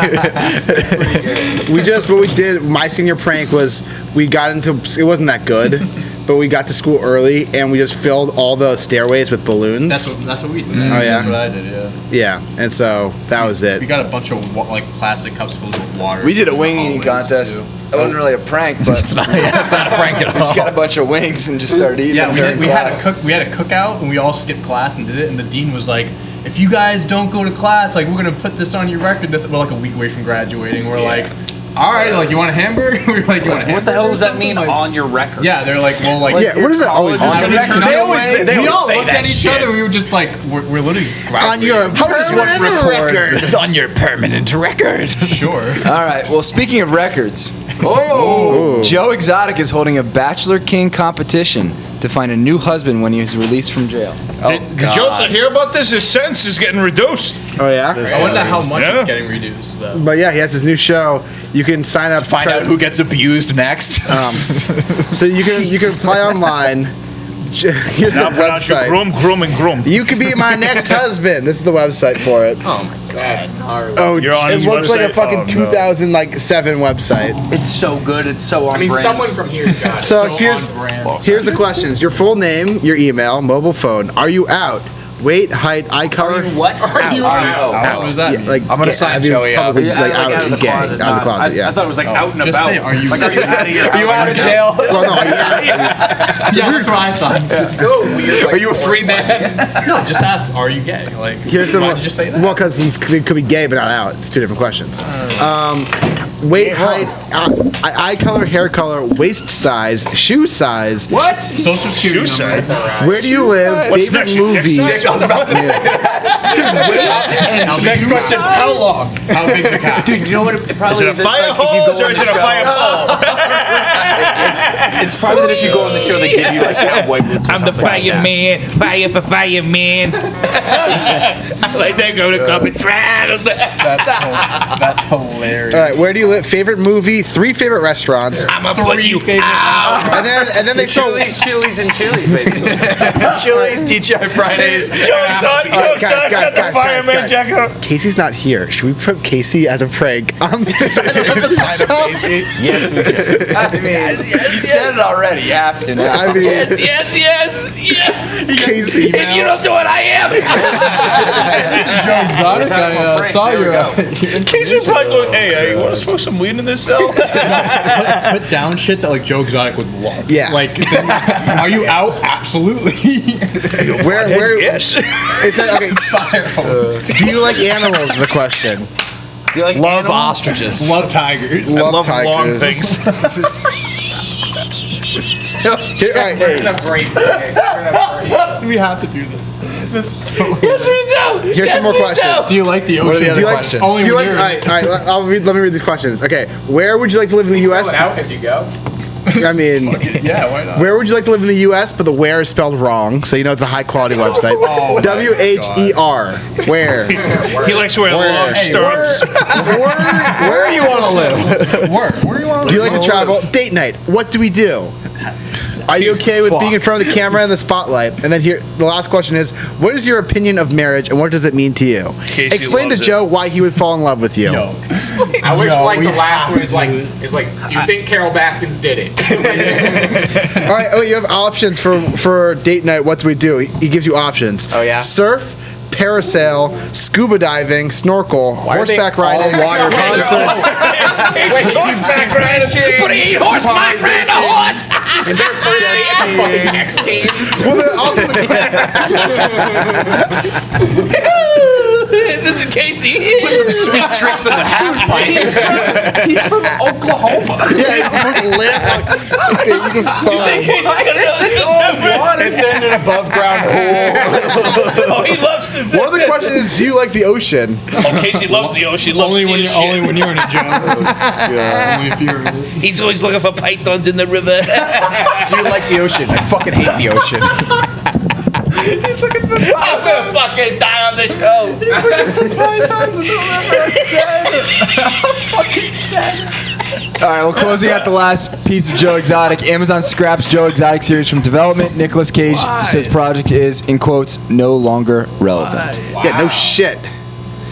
B: What we did, my senior prank was we got into, it wasn't that good, but we got to school early and we just filled all the stairways with balloons.
E: That's what we did.
B: Oh, yeah?
E: That's what I did, yeah.
B: Yeah, and so that was it.
E: We got a bunch of like plastic cups filled with water.
F: We did a wing eating contest. It wasn't really a prank, but
C: it's not a prank at
F: we just
C: all.
F: got a bunch of wings and just started eating them during
E: we had
F: class.
E: we had a cookout and we all skipped class and did it, and the dean was like, if you guys don't go to class, like, we're gonna put this on your record. We're like a week away from graduating. We're like, all right, like, you want a hamburger? We're like, you want a hamburger?
D: What the hell does that mean
E: Like,
D: on your record?
E: yeah, they're like, well, like,
B: Yeah, what does that always mean?
C: They always
E: we all
C: say
E: looked
C: that
E: at each
C: shit.
E: other and we were just like, we're literally
B: On your
C: How does one record on your permanent record?
E: sure.
F: All right. Well, speaking of records, Joe Exotic is holding a Bachelor King competition to find a new husband when he is released from jail.
A: Did Joseph hear about this? His sentence is getting reduced.
B: Oh yeah?
E: I wonder how much
A: Yeah.
E: it's getting reduced though.
B: But yeah, he has his new show. You can sign up
C: Find out who gets abused next.
B: So you can apply online. Here's the
A: Now pronounce your
B: website.
A: groom.
B: You could be my next husband. This is the website for it.
J: That's gnarly.
B: Oh,
A: You're on
B: it
A: his
B: looks like a
A: website?
B: fucking
A: Oh, no.
B: 2007 website.
D: It's so good. It's so on
J: I mean,
D: brand.
J: someone from here got it.
B: So
E: So
B: here's
E: on brand.
B: here's the questions: your full name, your email, mobile phone. Are you out? Weight, height, eye color.
D: What? Are you out?
E: What was that?
B: Yeah, like
C: I'm gonna
B: get-
C: sign
B: I mean,
C: Joey up.
B: probably,
D: Yeah,
B: like out
D: of the
B: and gay,
D: closet.
B: out of the closet. Yeah.
D: I thought it was like out and
E: Just
D: about.
E: say, are you-
D: Like, are you out of your
C: Are you out of jail?
B: Well, no,
E: Yeah, that's what I thought.
J: So weird.
C: Are you a free man?
E: No, just ask, are you gay? Like,
B: here's some.
E: why did you say that?
B: Well, because he could be gay but not out. It's two different questions. Weight, height, eye color, hair color, waist size, shoe size.
E: What? Social security
A: Shoe
E: number.
A: size.
B: Where do you live?
A: What's
B: Favorite
A: next, your dick
B: movie?
A: size?
C: I was about to say. Next question: how long?
E: How big's the cock?
D: Dude, you know what? It probably
A: Is it a
D: that,
A: fire
D: like, if you
A: hose
D: go
A: or
D: on
A: is
D: the
A: it a
D: show-
A: fire pole?
D: It's probably that if you go on the show, they give you like white boots. or
A: I'm the
D: something like that.
A: fireman. Fire for fireman. I like that go to come and
E: That's hilarious.
B: All right, where do you live? Favorite movie? 3 favorite restaurants.
A: I'm gonna put you out.
B: And then they start.
D: Chili's, and Chili's, basically.
C: Chili's, TGI Fridays.
A: Joe's on. Joe's on. Got the fireman jacket.
B: Casey's not here. Should we put Casey as a prank on the
C: Sign up, Casey.
D: Yes, we did.
F: I mean, you said it already. You have to now.
B: I mean,
A: Yes.
B: Casey.
A: If you don't do it, I am.
E: Joe Exotic, I saw
D: There we
E: your
D: go.
A: Casey probably going, hey, you want to smoke some weed in this cell?
E: put down shit that like Joe Exotic would love.
B: Yeah.
E: Like, are you out? Absolutely.
B: Where?
A: Yes.
B: It's like, okay.
E: Fire hose.
B: Do you like animals? Is the question.
D: Do you like
C: Love
D: animals?
C: ostriches.
E: Love tigers.
B: Love
A: Love long
B: tigers.
A: things.
B: Here, all right.
D: We're gonna break. Okay, we're gonna break.
E: We have to do this. This is so weird.
B: Here's some more questions.
E: Do you like the
C: What are
E: ocean?
C: the other
B: Do you like?
C: questions?
E: Only
B: Do you
E: when
B: like?
E: you're-
B: All right. Let me read these questions. Okay. Where would you like to live in the U.S.?
J: Go out as you go.
B: I mean,
E: Yeah, why not?
B: where would you like to live in the U.S.? But the where is spelled wrong, so you know it's a high quality website. WHER. Where?
A: He likes wearing long stirrups.
B: Where do you want to live?
E: Where? Where you want
B: Do you like to travel? Date night. What do we do? Are you okay with being in front of the camera and the spotlight? And then here, the last question is, what is your opinion of marriage and what does it mean to you? Explain to Joe why he would fall in love with you.
J: I wish like the last one is like, do you think Carol Baskins did it?
B: All right, you have options for date night. What do we do? He gives you options.
C: Oh, yeah?
B: Surf, parasail, scuba diving, snorkel, horseback riding, water concerts.
J: But he ain't horseback riding a horse. Is there first date at the fucking X Games?
B: Well, also
C: This is Casey. Put some sweet tricks in the half pipe.
D: He's from Oklahoma.
B: yeah, you can find.
C: It's in an above ground pool.
A: Oh, he loves it.
B: One of the questions is, do you like the ocean?
A: Oh, Casey loves the ocean. He loves
E: Only when you're in a job.
B: Yeah.
A: He's always looking for pythons in the river.
C: Do you like the ocean? I fucking hate the ocean.
A: I'm gonna fucking die on the show.
F: All right, well, closing out the last piece of Joe Exotic. Amazon scraps Joe Exotic series from development. Nicolas Cage says project is, in quotes, no longer relevant.
B: Yeah, no shit.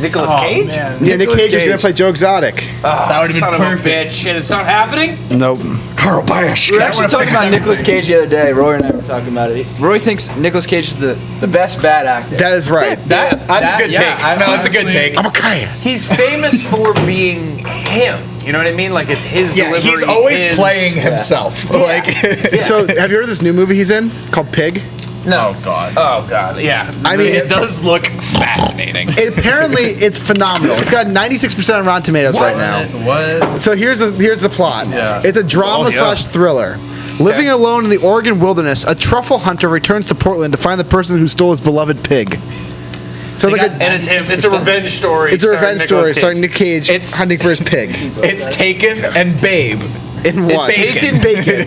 D: Nicolas Cage?
B: Yeah, Nick Cage is gonna play Joe Exotic.
D: That would have been perfect. Shit, it's not happening?
B: Nope.
C: Carl Bash.
F: We were actually talking about Nicolas Cage the other day. Roy and I were talking about it. Roy thinks Nicolas Cage is the best bad actor.
B: That is right.
C: That's a good take. No, that's a good take.
B: I'm okay.
D: He's famous for being him. You know what I mean? Like, it's his delivery.
C: He's always
D: his-
C: playing himself. Like,
B: So, have you heard of this new movie he's in called Pig?
D: No. Oh, God. Oh, God. Yeah.
B: I mean,
C: it does look fascinating.
B: apparently it's phenomenal. It's got 96% on Rotten Tomatoes right now.
H: What?
B: So here's the plot.
H: Yeah.
B: It's a drama slash thriller. Living alone in the Oregon wilderness, a truffle hunter returns to Portland to find the person who stole his beloved pig. So like
D: And it's him. It's a revenge story.
B: it's a revenge story
D: Nicolas
B: starring Nick Cage
C: It's-
B: hunting for his pig.
C: It's Taken and Babe.
B: In what?
C: Bacon.
B: Bacon.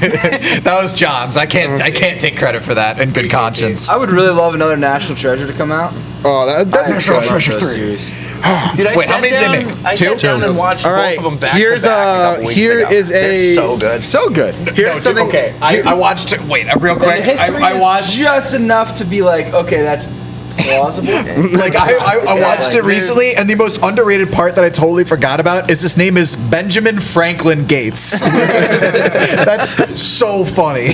C: That was John's. I can't take credit for that in good conscience.
F: I would really love another National Treasure to come out.
B: Oh, that
C: National
B: good.
C: Treasure
F: Those
C: 3.
F: series.
D: Dude, I
C: Wait,
D: sat
C: how many did
D: down,
C: they make?
D: I sat down and watched
B: All right,
D: both of them back
B: here's,
D: to back a couple weeks
B: here
D: ago.
B: is a-
D: They're so good.
F: So good.
B: Here's something.
C: Okay, I watched. Wait, real
F: And
C: quick.
F: the history
C: I watched.
F: is just enough to be like, okay, that's plausible.
C: Like I watched it recently, and the most underrated part that I totally forgot about is his name is Benjamin Franklin Gates. That's so funny.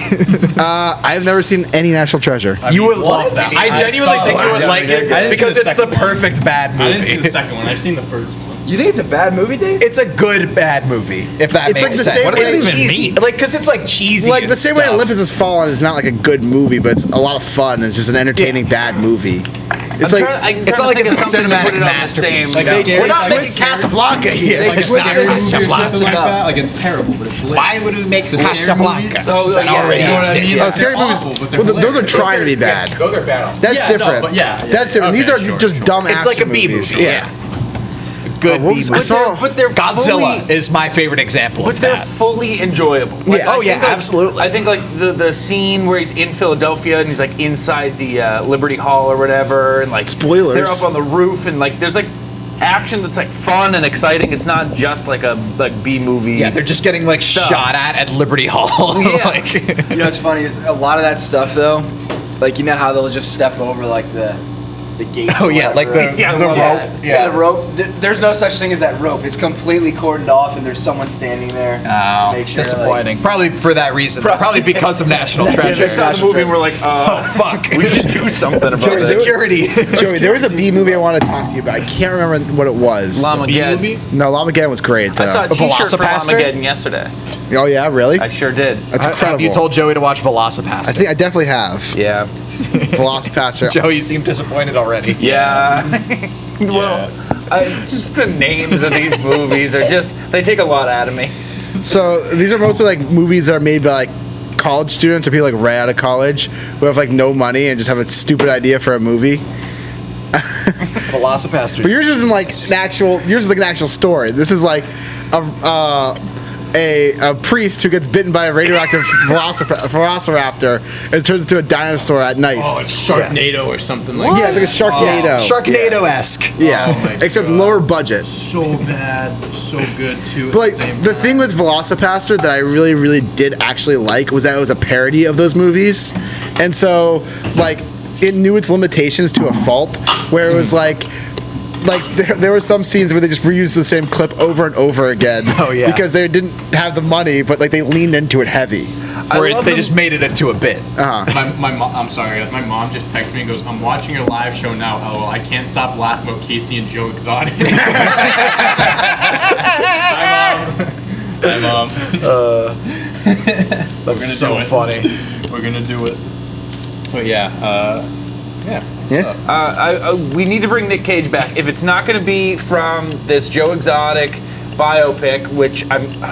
B: I've never seen any National Treasure.
C: You would love that. I genuinely think you would like
E: I didn't
C: it because
E: see the
C: it's the
E: second one.
C: perfect bad
E: I didn't see the
C: movie.
E: second one. I've seen the first one.
F: You think it's a bad movie, Dave?
C: It's a good bad movie, if that
B: It's
C: makes
B: like the
C: sense.
B: same
C: What does
B: way-
C: it even mean? Like, because it's like cheesy.
B: Like
C: and
B: the same way
C: stuff.
B: Olympus Has Fallen is not like a good movie, but it's a lot of fun. It's just an entertaining bad movie. It's like
C: it's not like it's a cinematic masterpiece.
D: Like,
C: We're not making Casablanca here.
F: Like,
C: Like,
E: Like it's terrible, but it's hilarious.
C: why would we make Casablanca?
D: So,
C: That already exists.
B: Oh, scary movies. Well, those are trying to be bad.
J: Those are bad.
B: That's
E: Yeah, no,
B: different.
E: but yeah.
B: That's different. These
E: Okay,
B: are
E: sure,
B: just dumb
C: It's like a
B: action
C: B
B: movies.
C: movie. Yeah. Good
B: what
C: B
B: was-
C: movie.
B: I saw-
D: But they're
C: Godzilla
D: fully,
C: is my favorite example
D: but
C: of
D: they're
C: that.
D: fully enjoyable. Like,
B: Yeah.
D: I
C: Oh, yeah,
D: think, like,
C: absolutely.
D: I think like the scene where he's in Philadelphia and he's like inside the Liberty Hall or whatever, and like
B: Spoilers.
D: they're up on the roof and like there's like action that's like fun and exciting. It's not just like a B movie.
C: Yeah, they're just getting like shot at Liberty Hall.
D: Yeah.
C: Like,
F: You know what's funny is a lot of that stuff though, like you know how they'll just step over like the gates.
C: oh
F: or
C: yeah, like
F: whatever.
C: the
D: Yeah,
C: the
D: I love
C: rope.
D: that.
F: Yeah, the rope. There's no such thing as that rope. It's completely cordoned off, and there's someone standing there.
C: Oh,
F: to make sure,
C: disappointing. Probably for that reason. Probably because of National
D: Yeah,
C: Treasure.
D: they saw the movie and we're like,
C: Oh fuck!
D: we should do something about it.
C: Security.
B: Joey, there was a B movie I wanted to talk to you about. I can't remember what it was.
D: Lamageddon.
B: No, Lamageddon was great though.
D: I saw a T-shirt for
C: Velocipaster?
D: Lamageddon yesterday.
B: Oh yeah, really?
D: I sure did.
B: That's incredible.
C: Have you told Joey to watch Velocipaster?
B: I think I definitely have.
D: Yeah.
B: Velocipaster.
C: Joey, you seem disappointed already.
D: Yeah. Well, just the names of these movies are they take a lot out of me.
B: So these are mostly like movies that are made by like college students or people like right out of college who have like no money and just have a stupid idea for a movie.
C: Velocipaster.
B: But yours isn't like an actual. Yours is like an actual story. This is like a a priest who gets bitten by a radioactive velociraptor and turns into a dinosaur at night.
J: Oh, like Sharknado or something like
B: Yeah,
J: that.
B: it's like a Sharknado.
C: Sharknado-esque.
B: Yeah,
J: Oh my
B: except
J: God.
B: lower budget.
J: So bad, but so good too.
B: But like the thing with Velocipaster that I really did actually like was that it was a parody of those movies, and so like it knew its limitations to a fault, where it was like there were some scenes where they just reused the same clip over and over again.
C: Oh, yeah.
B: Because they didn't have the money, but like they leaned into it heavy.
C: Where they just made it into a bit.
J: I'm sorry. My mom just texted me and goes, "I'm watching your live show now. LOL. I can't stop laughing about Casey and Joe Exotic." Hi, mom.
C: That's so funny.
J: We're gonna do it. But yeah.
D: We need to bring Nick Cage back. If it's not going to be from this Joe Exotic biopic, which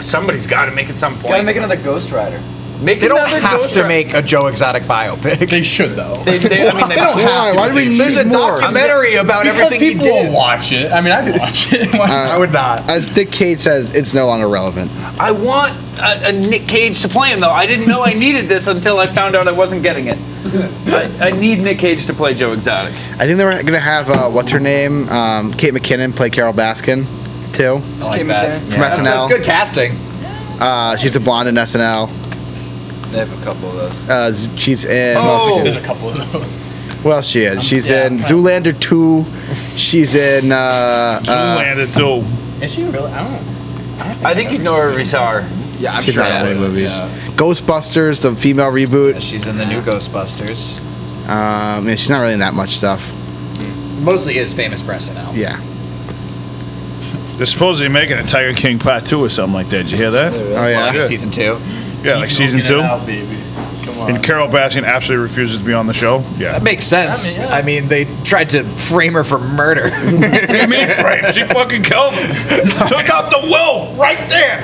D: somebody's got to make at some point.
F: Gotta make another Ghost Rider.
C: They don't have to make a Joe Exotic biopic.
J: They should though.
D: They don't have
B: Why do we need
C: There's a
B: more?
C: documentary about everything he
J: People will
C: did.
J: watch it. I mean, I'd watch it.
C: I would not.
B: As Nick Cage says, it's no longer relevant.
D: I want a Nick Cage to play him, though. I didn't know I needed this until I found out I wasn't getting it. I need Nick Cage to play Joe Exotic.
B: I think they were gonna have what's her name, Kate McKinnon play Carol Baskin, too,
C: I like that.
B: from SNL.
C: That's good casting.
B: She's a blonde in SNL.
F: They have a couple of those.
B: She's in.
J: There's a couple of those.
B: What else she in? She's in Zoolander 2. She's in.
A: Zoolander too.
J: Is she really? I don't know.
D: I think you'd know her if you saw her.
F: Yeah, I'm
B: She's
F: sure.
B: not in
F: I
B: any
F: would.
B: movies. Ghostbusters, the female reboot.
C: She's in the new Ghostbusters.
B: Yeah, she's not really in that much stuff.
C: Mostly is famous for SNL.
B: Yeah.
A: They're supposedly making a Tiger King Part 2 or something like that. Did you hear that?
B: Oh yeah.
C: Like season 2.
A: Yeah, like season 2.
J: Out, baby. Come on.
A: And Carol Baskin absolutely refuses to be on the show. Yeah.
C: That makes sense.
J: I mean, yeah.
C: I mean, they tried to frame her for murder.
A: What do you mean, Frank? She fucking killed him. Took out the will right there.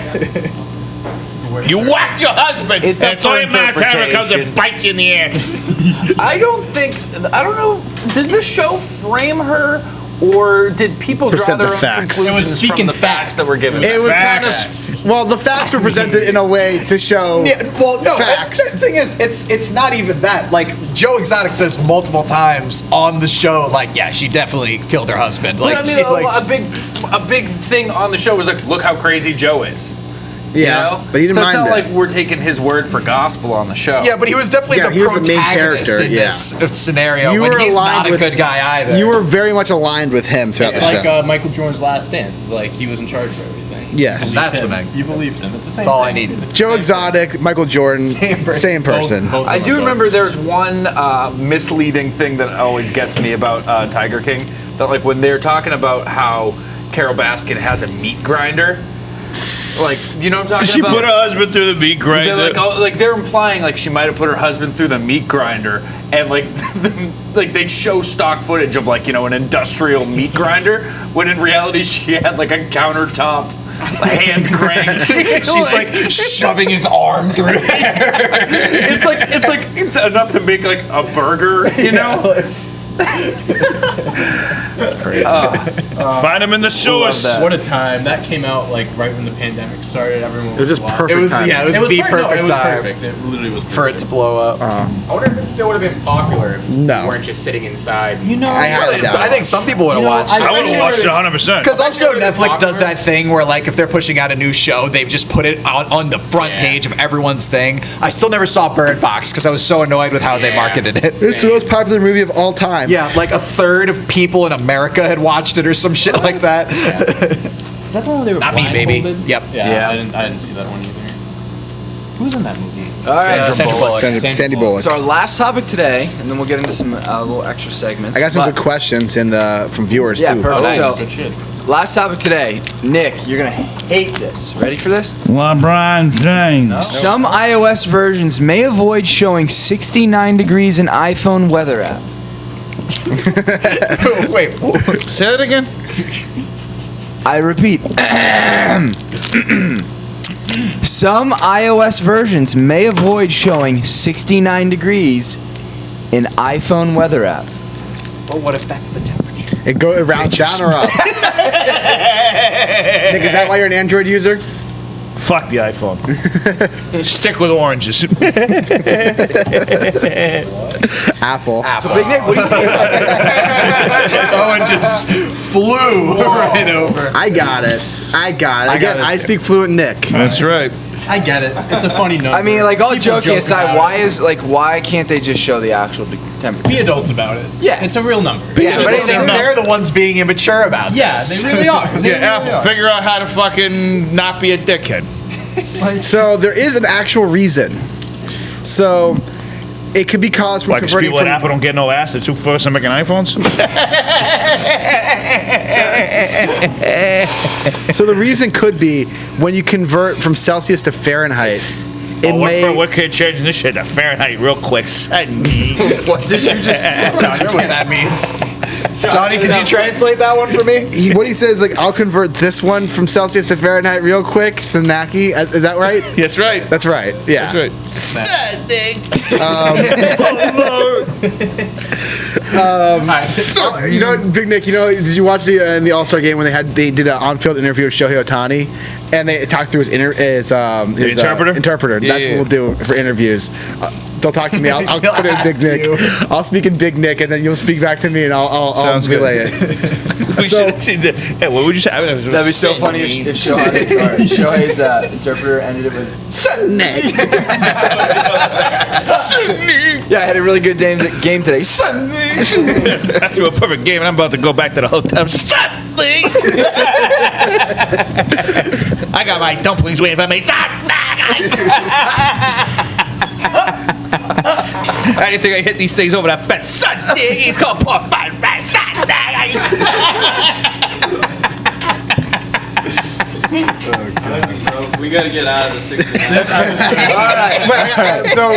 A: You whacked your husband.
D: It's up
A: and so
D: for
A: your man Tyler comes and
D: interpretation.
A: bites you in the ass.
D: I don't know. Did the show frame her, or did people draw
B: Present
D: their
B: the
D: own
B: facts.
D: conclusions
J: It was speaking
D: from the facts that were given?
B: It was
A: Facts.
B: kind of. Well, the facts were presented in a way to show.
C: Yeah, well, no.
B: Facts.
C: The thing is, it's not even that. Like Joe Exotic says multiple times on the show, like, yeah, she definitely killed her husband. Like,
D: But I mean,
C: she, like,
D: a big thing on the show was like, look how crazy Joe is. You
B: Yeah,
D: know?
B: but he didn't
D: so
B: mind
D: it's not
B: that.
D: like we're taking his word for gospel on the show.
C: yeah, but he was definitely
B: Yeah,
C: the
B: he was the main
C: protagonist
B: character,
C: in
B: yeah.
C: this scenario.
B: You
C: when
B: were
C: he's
B: aligned
C: not a
B: with-
C: good guy either.
B: You were very much aligned with him throughout
J: It's
B: the
J: like
B: show.
J: Michael Jordan's Last Dance. It's like he was in charge of everything.
B: Yes.
C: That's
J: him.
C: what I.
J: You believed him. It's the same.
C: That's all I
J: thing.
C: needed.
B: Joe Exotic, Michael Jordan, same person.
J: Both
D: I
J: of
D: do
J: them
D: remember
J: dogs.
D: there's one misleading thing that always gets me about Tiger King. That like when they're talking about how Carol Baskin has a meat grinder, like you know what I'm talking
A: She
D: about.
A: put her husband through the meat
D: They're
A: grinder.
D: like they're implying like she might have put her husband through the meat grinder, and like like they show stock footage of like an industrial meat grinder, when in reality she had like a countertop hand crank.
C: She's like shoving his arm through there.
D: it's enough to make like a burger, you know.
A: Find him in the sewers.
D: that.
J: What a time. That came out like right when the pandemic started. Everyone
B: It was just
J: watching.
B: perfect.
C: It was
B: timing.
C: yeah, it was
J: It was
C: the
J: perfect. No,
C: perfect
J: it was
C: time
J: perfect. It literally was
C: for it to blow up.
J: I wonder if it still would have been popular if
B: No.
J: you weren't just sitting inside.
D: You know,
B: I highly doubt
C: I
B: it.
C: think some people would have
J: You know,
C: watched
J: I
C: it.
A: I would have watched it 100%.
C: Because also
J: it would've been
C: Netflix does
J: popular.
C: that thing where like if they're pushing out a new show, they've just put it on the front
J: Yeah.
C: page of everyone's thing. I still never saw Bird Box because I was so annoyed with how they marketed it.
B: It's the most popular movie of all time.
C: Yeah, like a third of people in America had watched it or some shit like that.
J: Is that the one where they were
C: Not me, baby.
J: blindfolded?
C: Yep.
J: Yeah. I didn't see that one either. Who's in that movie?
F: All right.
C: Sandra Bullock.
B: Sandy Bullock.
F: So our last topic today, and then we'll get into some little extra segments.
B: I got some
F: But-
B: good questions from viewers
F: Yeah,
B: too.
F: perfect.
J: Nice.
F: So,
J: Good shit.
F: last topic today, Nick, you're gonna hate this. Ready for this?
A: LeBron James.
F: Some iOS versions may avoid showing 69 degrees in iPhone weather app.
C: Wait,
A: Say that again.
F: I repeat. Some iOS versions may avoid showing 69 degrees in iPhone weather app.
C: well, what if that's the temperature?
B: It rounds down or up. Nick, is that why you're an Android user?
A: Fuck the iPhone. Stick with oranges.
B: Apple.
F: So Big Nick, what do you think?
C: Owen just flew right over.
B: I got it. Again, I speak fluent Nick.
A: That's right.
J: I get it. It's a funny number.
F: I mean, like all
J: People
F: joking
J: joke
F: aside,
J: about
F: why can't they just show the actual temperature?
J: Be adults about it.
F: Yeah.
J: It's a real number.
C: Yeah, but they're the ones being immature about
J: Yeah,
C: this.
J: they really are. They really
A: Apple,
J: are.
A: figure out how to fucking not be a dickhead.
B: So there is an actual reason. So it could be caused from
A: Like, because
B: converting
A: people at
B: from.
A: Apple don't get no ass. They're too focused on making iPhones.
B: So the reason could be when you convert from Celsius to Fahrenheit. It may.
A: What could change this shit to Fahrenheit real quick?
F: What did you just say?
C: I'm not sure what that means. Johnny, could you translate that one for me?
B: What he says, like, I'll convert this one from Celsius to Fahrenheit real quick. Sanaki, is that right?
A: That's right.
B: That's right. Yeah.
A: That's right.
B: You know, Big Nick. You know, did you watch in the All-Star game when they did an on-field interview with Shohei Ohtani, and they talked through his
A: interpreter?
B: Interpreter. That's what we'll do for interviews. Don't talk to me. I'll put it in Big Nick. I'll speak in Big Nick, and then you'll speak back to me, and I'll
A: Sounds good.
B: relay it.
A: We
B: So-
A: should actually do- hey, what would you say?
F: That'd be so funny if Shohei's interpreter ended it with
B: Nick.
F: Yeah, I had a really good game today.
A: After a perfect game, and I'm about to go back to the hotel. Suddenly, I got my dumplings waiting for me. I didn't think I hit these things over that fence. Sunday, he's called poor fun right Sunday.
I: We gotta get out of the 69.
B: So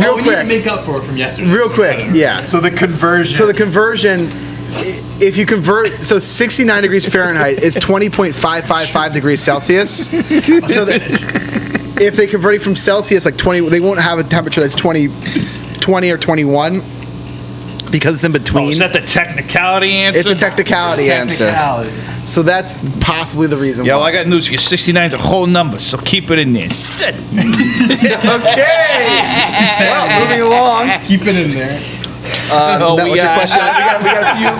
B: real
J: We need to
B: quick.
J: make up for it from yesterday.
B: Real quick. Yeah.
C: So the conversion.
B: So the conversion, if you convert, so 69 degrees Fahrenheit is 20.555 degrees Celsius. So if they convert it from Celsius, like 20, they won't have a temperature that's 20 or 21 because it's in between.
A: Is that the technicality answer?
B: It's a technicality answer. So that's possibly the reason
A: Yeah, well,
B: why.
A: I got news for you. 69 is a whole number, so keep it in there.
F: Well, moving along.
J: Keep it in there.
F: That was a question.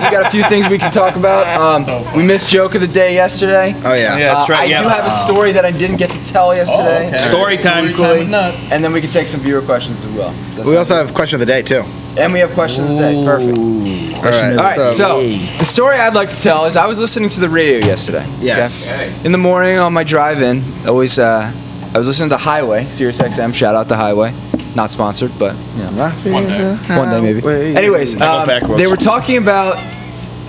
F: We got a few things we can talk about. We missed joke of the day yesterday.
B: Oh yeah.
A: Yeah, that's right.
F: I
A: yeah.
F: do have a story that I didn't get to tell yesterday.
A: Story time.
F: Equally. And then we can take some viewer questions as well.
B: We also have question of the day too.
F: And we have question of the day. Perfect.
B: All right.
F: All right, so the story I'd like to tell is I was listening to the radio yesterday.
B: Yes.
F: okay? In the morning on my drive-in, I was listening to Highway, Sirius XM. Shout out to Highway. Not sponsored, but you know, one day maybe. Anyways,
A: backwards.
F: they were talking about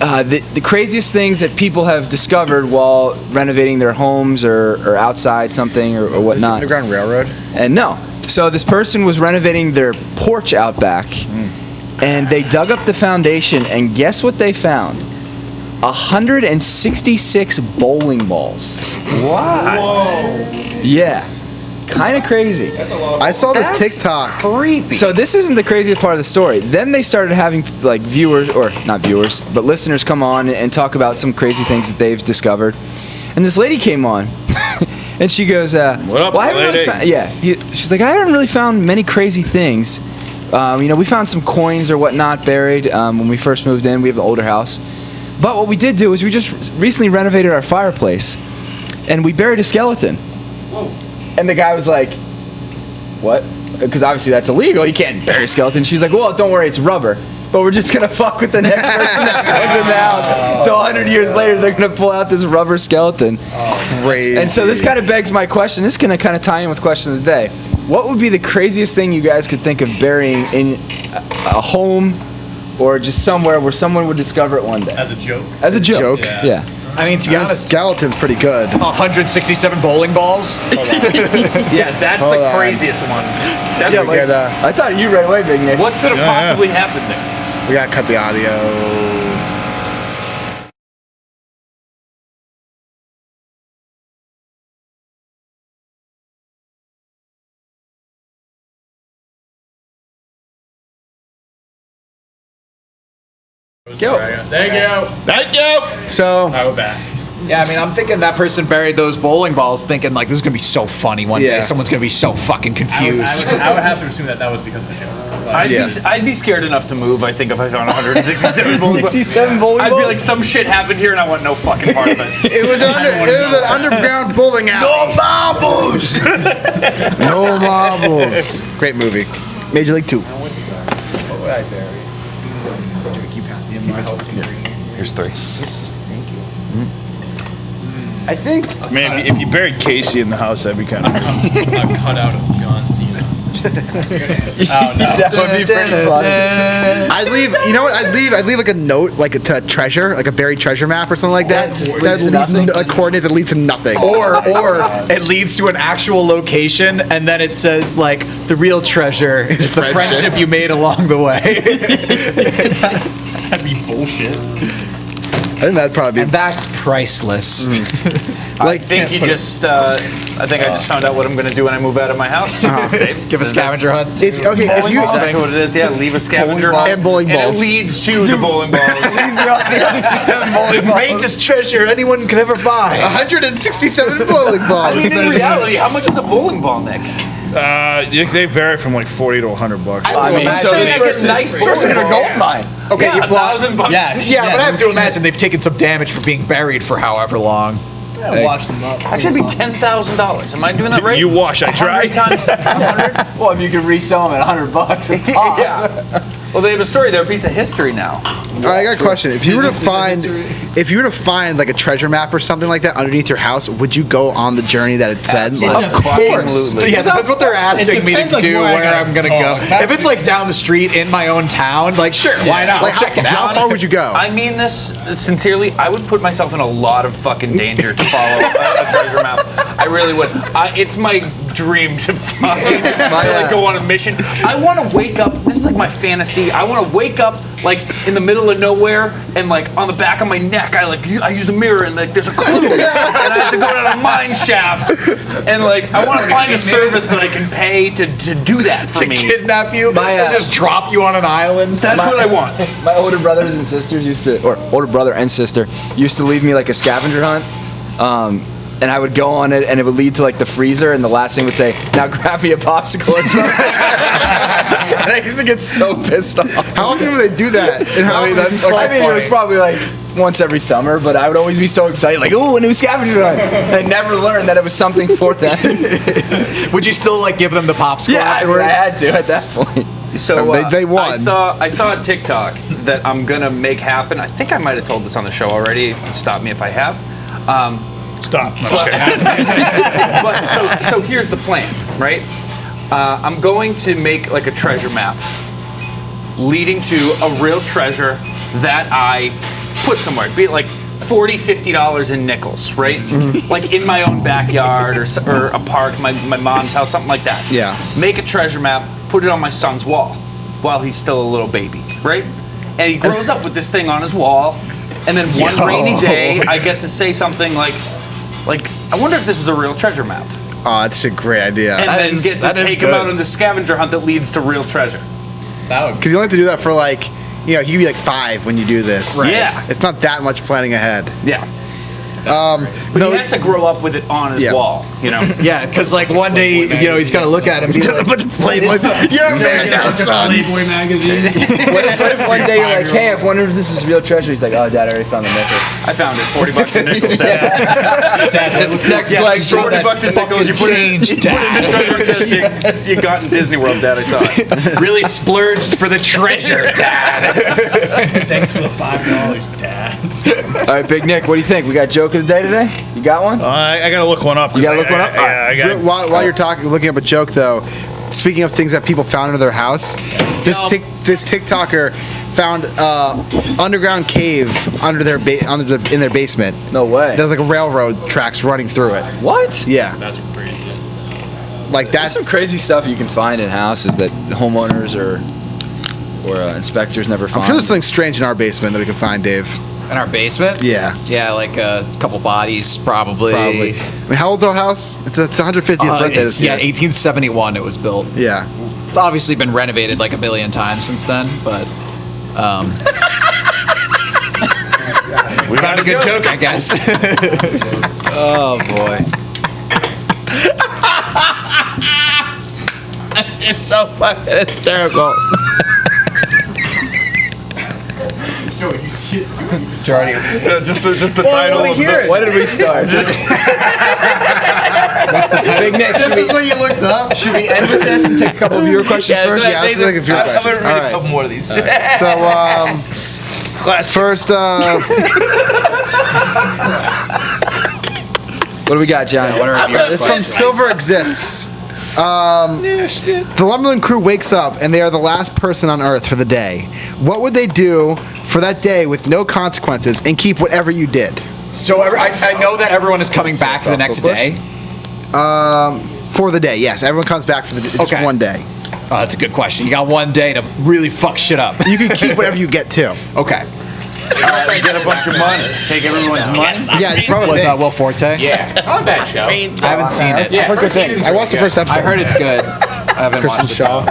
F: the craziest things that people have discovered while renovating their homes or outside something or whatnot.
B: Underground Railroad.
F: And no. So this person was renovating their porch out back, and they dug up the foundation, and guess what they found? 166 bowling balls.
A: What?
F: Yeah. Kind of crazy.
B: I saw this TikTok.
F: Creepy. So this isn't the craziest part of the story. Then they started having like viewers, or not viewers, but listeners come on and talk about some crazy things that they've discovered. And this lady came on, and she goes,
A: What up,
F: well, I haven't really
A: lady?"
F: she's like, I haven't really found many crazy things. We found some coins or whatnot buried when we first moved in. We have an older house. But what we did do is we just recently renovated our fireplace, and we buried a skeleton. Whoa. And the guy was like, what? Because obviously that's illegal. You can't bury a skeleton. She's like, well, don't worry, it's rubber. But we're just going to fuck with the next person that comes in the house. So 100 years later, they're going to pull out this rubber skeleton.
B: Crazy.
F: And so this kind of begs my question. This is going to kind of tie in with question of the day. What would be the craziest thing you guys could think of burying in a home or just somewhere where someone would discover it one day?
J: As a joke.
F: As a joke.
B: joke?
F: Yeah.
C: I mean, to be
B: That
C: honest,
B: skeleton's pretty good.
C: 167 bowling balls.
D: Yeah, that's
B: Hold
D: the
B: on.
D: craziest one. That's
B: We gotta-
F: I thought you right away, Big Nick.
D: what could have possibly happened there?
B: we gotta cut the audio.
F: Yo.
J: Thank you.
A: Thank you.
B: So
J: Now we're back.
C: Yeah, I mean, I'm thinking that person buried those bowling balls thinking, like, this is going to be so funny one day. Someone's going to be so fucking confused.
J: I would have to assume that was because of the joke.
D: I'd be scared enough to move, I think, if I found 167 bowling balls.
F: 67 bowling balls?
D: I'd be like, some shit happened here and I want no fucking part of it.
B: It was an underground bowling alley.
C: No marbles!
B: No marbles. Great movie. Major League 2.
C: What would I bury?
D: Here's 3.
C: I think.
A: Man, if you buried Casey in the house, that'd be kind of.
J: A cutout of John Cena.
F: That would be pretty fun.
B: I'd leave. You know what? I'd leave like a note, like a treasure, like a buried treasure map or something like that. That leads a coordinate that leads to nothing.
C: Or it leads to an actual location, and then it says, like, the real treasure is the friendship you made along the way.
J: That'd be bullshit.
B: I think that'd probably be.
C: And that's priceless.
D: I think I just found out what I'm going to do when I move out of my house. Dave,
C: Give a scavenger hunt.
B: If you
D: That's what it is. Yeah, leave a scavenger hunt.
B: And bowling balls.
D: And it leads to the bowling balls.
C: The greatest treasure anyone could ever buy.
B: 167 bowling balls.
D: I mean, in reality, how much is a bowling ball, Nick?
A: They vary from like $40 to $100.
F: I mean, so
D: Say
F: this
D: I get
F: person,
D: nice
F: person in a
D: bowling
F: gold mine.
C: Okay,
D: Yeah,
C: you bought.
D: $1,000.
C: Yeah, but I have to imagine they've taken some damage for being buried for however long.
J: Wash them up.
D: Actually, it'd be $10,000. Am I doing that right?
A: You wash, I try.
D: 100 times 100?
F: Well, if you could resell them at $100 a pop.
D: Yeah. Well, they have a story. They're a piece of history now.
B: All right, I got a question. If you were to find like a treasure map or something like that underneath your house, would you go on the journey that it said? Like,
C: Of course. Yeah, that's what they're asking me to
J: depends, like,
C: do,
J: where I
C: where
J: gotta
C: I'm gonna
J: go.
C: go.
J: If I
C: If it's like down the street in my own town, like sure, why not?
B: like
C: I'll check it
B: how
C: out.
B: far would you go?
D: I mean this sincerely. I would put myself in a lot of fucking danger to follow a treasure map. I really would. It's my dream to go on a mission. I want to wake up. This is like my fantasy. I want to wake up like in the middle of nowhere, and like on the back of my neck, I use a mirror, and like there's a clue, and I have to go down a mine shaft, and like I want to find a service that I can pay to do that for
C: To
D: me.
C: kidnap you
F: My,
C: and just drop you on an island.
D: That's what I want.
F: My older brothers and sisters older brother and sister used to leave me like a scavenger hunt. And I would go on it, and it would lead to like the freezer, and the last thing would say, "Now grab me a popsicle." Or something. And I used to get so pissed off.
B: How often would they do that? And how
F: I mean, it was probably like once every summer, but I would always be so excited, like, "Ooh, a new scavenger hunt!" And I never learned that it was something for them.
C: Would you still like give them the popsicle
F: Yeah, I
C: afterwards?
F: had to at that point.
D: So
B: they won.
D: I saw a TikTok that I'm gonna make happen. I think I might have told this on the show already. Stop me if I have.
A: Stop. I'm just kidding.
D: But so here's the plan, right? I'm going to make like a treasure map leading to a real treasure that I put somewhere. Be it like $40, $50 in nickels, right? Like in my own backyard or a park, my mom's house, something like that.
B: Yeah.
D: Make a treasure map, put it on my son's wall while he's still a little baby, right? And he grows up with this thing on his wall, and then one rainy day, I get to say something like, I wonder if this is a real treasure map.
B: Oh, that's a great idea.
D: And then get to take him out on the scavenger hunt that leads to real treasure.
B: Because you only have to do that for like, you could be like 5 when you do this.
D: Right. Yeah.
B: It's not that much planning ahead.
D: Yeah. But he has to grow up with it on his wall,
C: Yeah, because like one day, he's gonna look at him and be like,
B: Playboy. You're a man now, son.
J: Playboy magazine.
F: What if one day you're like, "Hey, I wonder if this is real treasure"? He's like, "Oh, Dad, I already found the nickels."
D: I found it, $40 in nickels, Dad.
F: Next flag,
D: $40 in nickels, you put it in the treasure chest you got in Disney World, Dad, I saw it.
C: really splurged for the treasure, Dad.
J: Thanks for the $5, Dad.
F: All right, Big Nick, what do you think? We got joke of the day today? You got one?
A: I gotta look one up.
F: You gotta look one up?
A: Yeah, I got.
B: While you're looking up a joke though, speaking of things that people found under their house, this TikToker found underground cave in their basement.
F: No way.
B: There's like railroad tracks running through it.
F: What?
B: Yeah.
J: That's crazy.
B: Like
F: That's some crazy stuff you can find in houses that homeowners or inspectors never find.
B: I'm sure there's something strange in our basement that we can find, Dave.
C: In our basement?
B: Yeah.
C: Yeah, like a couple bodies, probably.
B: I mean, how old's our house? It's 150th birthday this year.
C: 1871 it was built.
B: Yeah.
C: It's obviously been renovated like a billion times since then, but We found a good joke, I guess.
F: Oh boy.
A: It's so fucking hysterical.
J: Joe, you see it too?
D: Just the title of the.
F: Why did we start? Big Nick,
C: This is what you looked up.
F: should we end with this and take a couple of viewer questions first?
B: Yeah, let's take a few
D: I'm
B: questions.
D: gonna read
B: All
D: a
B: right.
D: couple more of these.
B: So, first,
F: What do we got, John? What are
B: it's from Silver Exists. The Lumberland crew wakes up and they are the last person on Earth for the day. What would they do for that day with no consequences and keep whatever you did?
C: So I know that everyone is coming back the next day.
B: For the day, yes. Everyone comes back for it's
C: Okay.
B: one day.
C: Oh, that's a good question. You got one day to really fuck shit up.
B: You can keep whatever you get too.
C: Okay.
D: Get a bunch of money. Take everyone's money.
B: Yeah, it's probably
C: With Will Forte?
J: Yeah. Not a bad show.
C: I haven't seen it.
B: I've heard good things. I watched the first episode.
C: I heard it's good. I haven't
B: Kristen
C: watched it.
B: Shaw.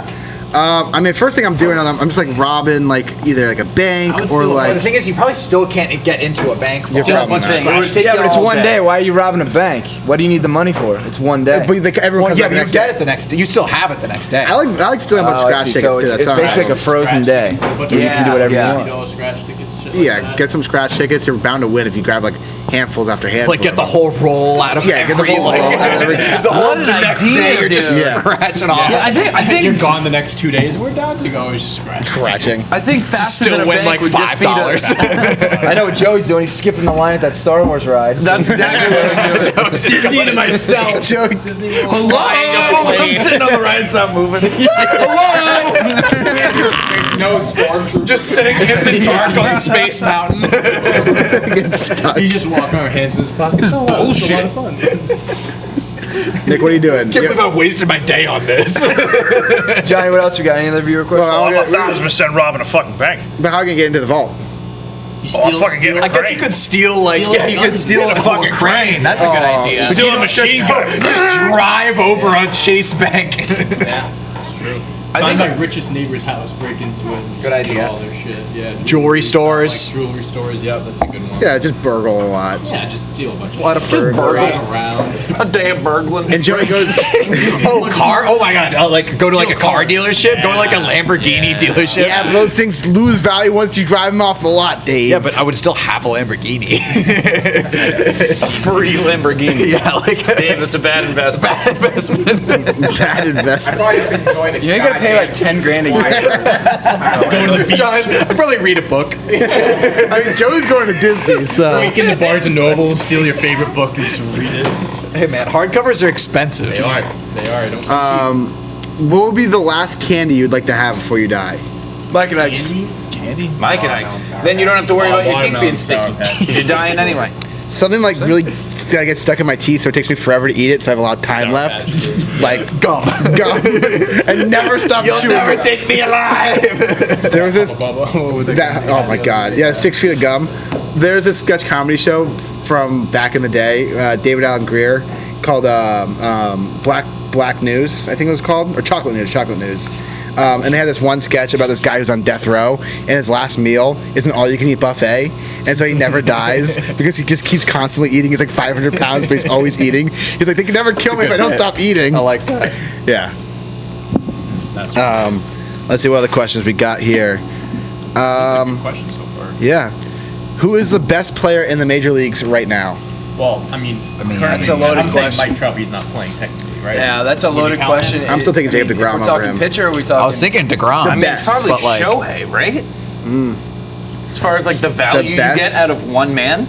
B: I mean, first thing I'm doing, I'm just like robbing like either like a bank or
C: Well, the
B: like.
C: thing is, you probably still can't get into a bank.
B: You're
C: vault.
B: probably not.
F: Yeah, but it's one day. Why are you robbing a bank? What do you need the money for? It's one day.
B: But like, everyone
C: Well,
B: comes
C: yeah,
B: back
C: but
B: the
C: you
B: next
C: get
B: day.
C: it the next day. You still have it the next day.
B: I like stealing a bunch of
F: Oh, I
B: scratch
F: see.
B: tickets
F: So
B: too.
F: it's
B: That's not
F: basically
B: right.
F: like a frozen day.
J: But
F: You can do whatever you
J: $1
F: want.
J: scratch tickets. Shit
B: Yeah,
J: like that.
B: get some scratch tickets. You're bound to win if you grab like handfuls after handfuls.
C: Like get the whole roll out of
B: Yeah, get the
C: every,
B: whole
C: like,
B: roll out of every-
C: the whole the next
D: idea,
C: day you're just
B: dude. Yeah.
C: scratching off.
J: Yeah,
D: I think
J: you're gone the next 2 days. We're down to go always scratch.
B: scratching.
D: I think faster
C: Still
D: than a
C: win
D: bank
C: like
D: would just be
C: $5.
F: I know what Joey's doing. He's skipping the line at that Star Wars ride.
D: That's exactly what I'm doing.
J: Disney to myself.
D: I'm sitting on the ride, it's not moving.
J: No stormtrooper.
C: Just sitting in the dark on Space Mountain.
B: Get stuck.
J: You just walk around, hands in his pockets. Oh, wow, it's a lot of fun.
B: Nick, what are you doing?
C: Can't believe I wasted my day on this.
F: Johnny, what else we got? Any other viewer questions?
B: Well,
A: I'm 1,000% robbing a fucking bank.
B: But how can you get into the vault?
A: I'm fucking getting a
C: I guess you could steal like you could steal a fucking crane. That's a good idea.
A: Steal a machine gun.
C: Just drive over on Chase Bank.
J: Yeah, it's true. Find my richest neighbor's house, break into it, and just
C: Good idea.
J: steal all their shit. Yeah,
C: Jewelry stores.
J: Like jewelry stores. Yeah, that's a good one.
B: Yeah, just burgle a lot.
J: Yeah, just steal a bunch of
C: A lot of
J: shit.
C: burglary.
J: Drive around.
D: A day of burgling.
B: And Joey goes.
C: Oh, car! Oh my God! Like go to like a car dealership. Go to like a Lamborghini dealership.
B: Yeah, but those things lose value once you drive them off the lot, Dave.
C: Yeah, but I would still have a Lamborghini.
D: Free Lamborghini.
C: Yeah, like
D: Dave, that's a bad investment.
C: bad investment.
B: bad investment.
F: You ain't gonna pay like 10 grand a year.
C: John, I'd probably read a book.
B: I mean, Joey's going to Disney, so.
J: Break into Barnes and Noble, steal your favorite book, and just read it.
C: Hey man, hardcovers are expensive.
J: They are. They are. Don't
B: What would be the last candy you'd like to have before you die?
F: Mike and Ike's.
D: Mike and Ike's. Then you don't have to worry about your teeth being sticky. You're dying anyway.
B: Something like really I get stuck in my teeth, so it takes me forever to eat it, so I have a lot of time left. Like gum, and never stop
C: You'll
B: chewing.
C: never
B: it.
C: take me alive.
B: There was this.
J: Bubba.
B: That, oh my god! Yeah, 6 feet of gum. There's this sketch comedy show from back in the day, David Allen Greer, called Black News, I think it was called, or Chocolate News. And they had this one sketch about this guy who's on death row, and his last meal is an all-you-can-eat buffet, and so he never dies because he just keeps constantly eating. He's like 500 pounds, but he's always eating. He's like, they can never kill me if I don't stop eating.
C: I like that.
B: Yeah. Let's see what other questions we got here.
J: Question so far.
B: Yeah. Who is the best player in the major leagues right now?
J: Well, I mean,
F: that's a loaded
J: I'm saying
F: question.
J: Mike Trout, he's not playing technically, right?
F: Yeah, that's a
J: Would you
F: loaded
J: count
F: question.
J: him?
B: I'm still taking Jacob
F: If
B: DeGrom
F: we're
B: over
F: talking
B: him.
F: pitcher, or are we talking?
C: I was thinking DeGrom.
D: I mean, it's
B: best,
D: probably
C: but, like-
D: Shohei, right? As far as like the value you
B: best?
D: get out of one man.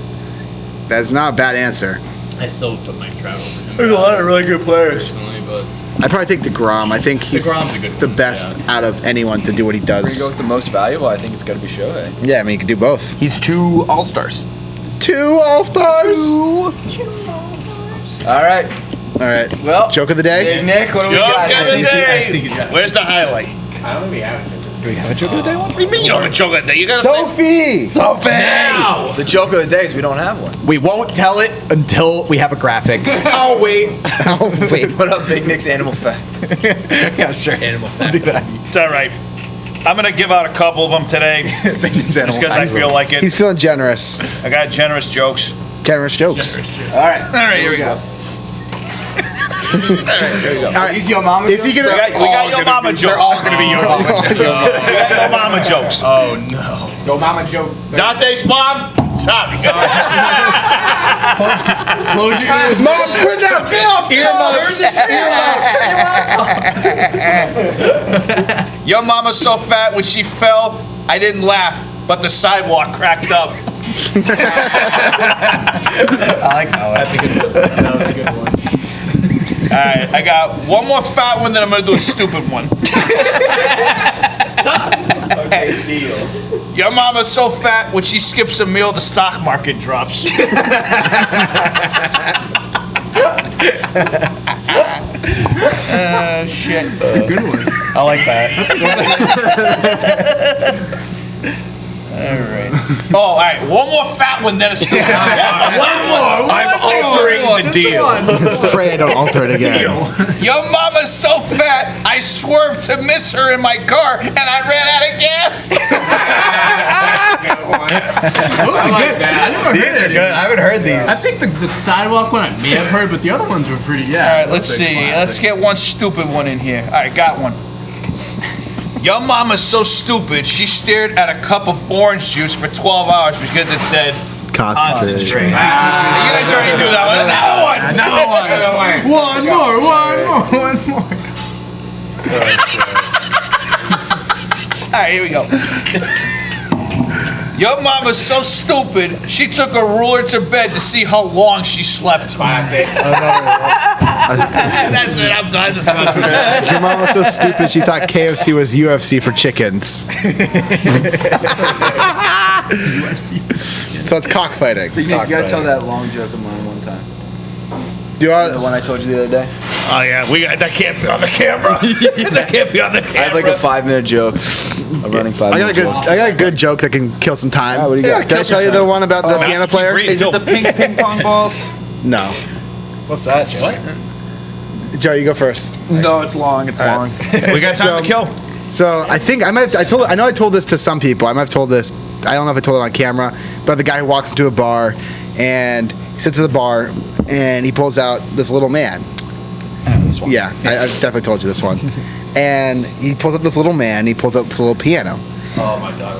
B: That's not a bad answer.
J: I still put Mike Trout over him.
F: There's a lot of really good players.
J: Personally, but
B: I'd probably take DeGrom. I think he's
J: DeGrom's a good
B: the
J: one,
B: best
J: yeah.
B: out of anyone to do what he
F: We're gonna
B: does.
F: go with the most valuable. I think it's gonna be Shohei.
B: Yeah, I mean, he can do both.
D: He's 2 All-Stars.
B: 2 All-Stars!
F: All right.
B: All right.
F: Well,
B: Joke of the day?
F: Big Nick, what do we got?
A: Where's the highlight?
J: I don't think we have it.
B: Do we have a joke of the day one?
A: What do you mean you don't have a joke of the day? You got
B: Sophie!
F: The joke of the day is we don't have one.
C: We won't tell it until we have a graphic. Oh wait.
B: Oh, wait.
F: What up, Big Nick's animal fact?
C: Yeah, sure.
J: Animal
C: I'll do
J: fact.
C: that.
A: It's all right. I'm gonna give out a couple of them today, just because I feel like it.
B: He's feeling generous.
A: I got generous jokes.
B: Generous jokes.
F: All right.
A: All right, here we go.
B: All right.
F: Is your mama?
B: Is he gonna?
A: We got your mama jokes.
B: They're all gonna be your mama jokes.
A: We got your mama jokes.
J: Oh no.
D: Yo, mama joke.
A: Dante's mom. Sorry.
J: Close your ears.
B: Mom, quit now. Earmuffs.
A: Your mama's so fat when she fell, I didn't laugh, but the sidewalk cracked up.
C: I like that one.
J: That's a good one. That was a good one.
A: All right, I got one more fat one, then I'm gonna do a stupid one.
J: Okay, deal.
A: Your mama's so fat when she skips a meal, the stock market drops. Shit.
J: That's a good one.
C: I like that.
A: All right. Oh, all right. One more fat one, then a stupid one. One more.
C: I'm altering the deal.
B: Pray I don't alter it again.
A: Your mama's so fat, I swerved to miss her in my car, and I ran out of gas.
C: These are good. I haven't heard these.
J: I think the sidewalk one I may have heard, but the other ones were pretty. Yeah.
A: All right, let's see. Let's get one stupid one in here. All right, got one. Your mama's so stupid, she stared at a cup of orange juice for 12 hours because it said concentrate. You guys already knew that one. Another one.
J: One more.
A: All right, here we go. Your mama's so stupid, she took a ruler to bed to see how long she slept. That's it, I'm done.
B: Your mom was so stupid she thought KFC was UFC for chickens. So it's cockfighting.
F: You gotta tell that long joke of mine one time.
B: Do
F: The
B: I?
F: one I told you the other day.
A: Oh yeah, that can't be on the camera. That can't be on the camera.
F: I have like a 5-minute joke. A running 5-minute joke.
B: I got a good joke that can kill some time.
F: What do you got?
B: Did I tell you the one about the piano player?
D: Is it the pink ping pong balls?
B: No.
C: What's that, Joe? What?
B: Joe, you go first.
D: No, it's long. It's long.
A: We got time to kill.
B: So I think I know I told this to some people. I might have told this. I don't know if I told it on camera, but the guy who walks into a bar and he sits at the bar and he pulls out this little man.
C: This one.
B: Yeah, I've definitely told you this one. And he pulls out this little man. He pulls out this little piano.
J: Oh my God.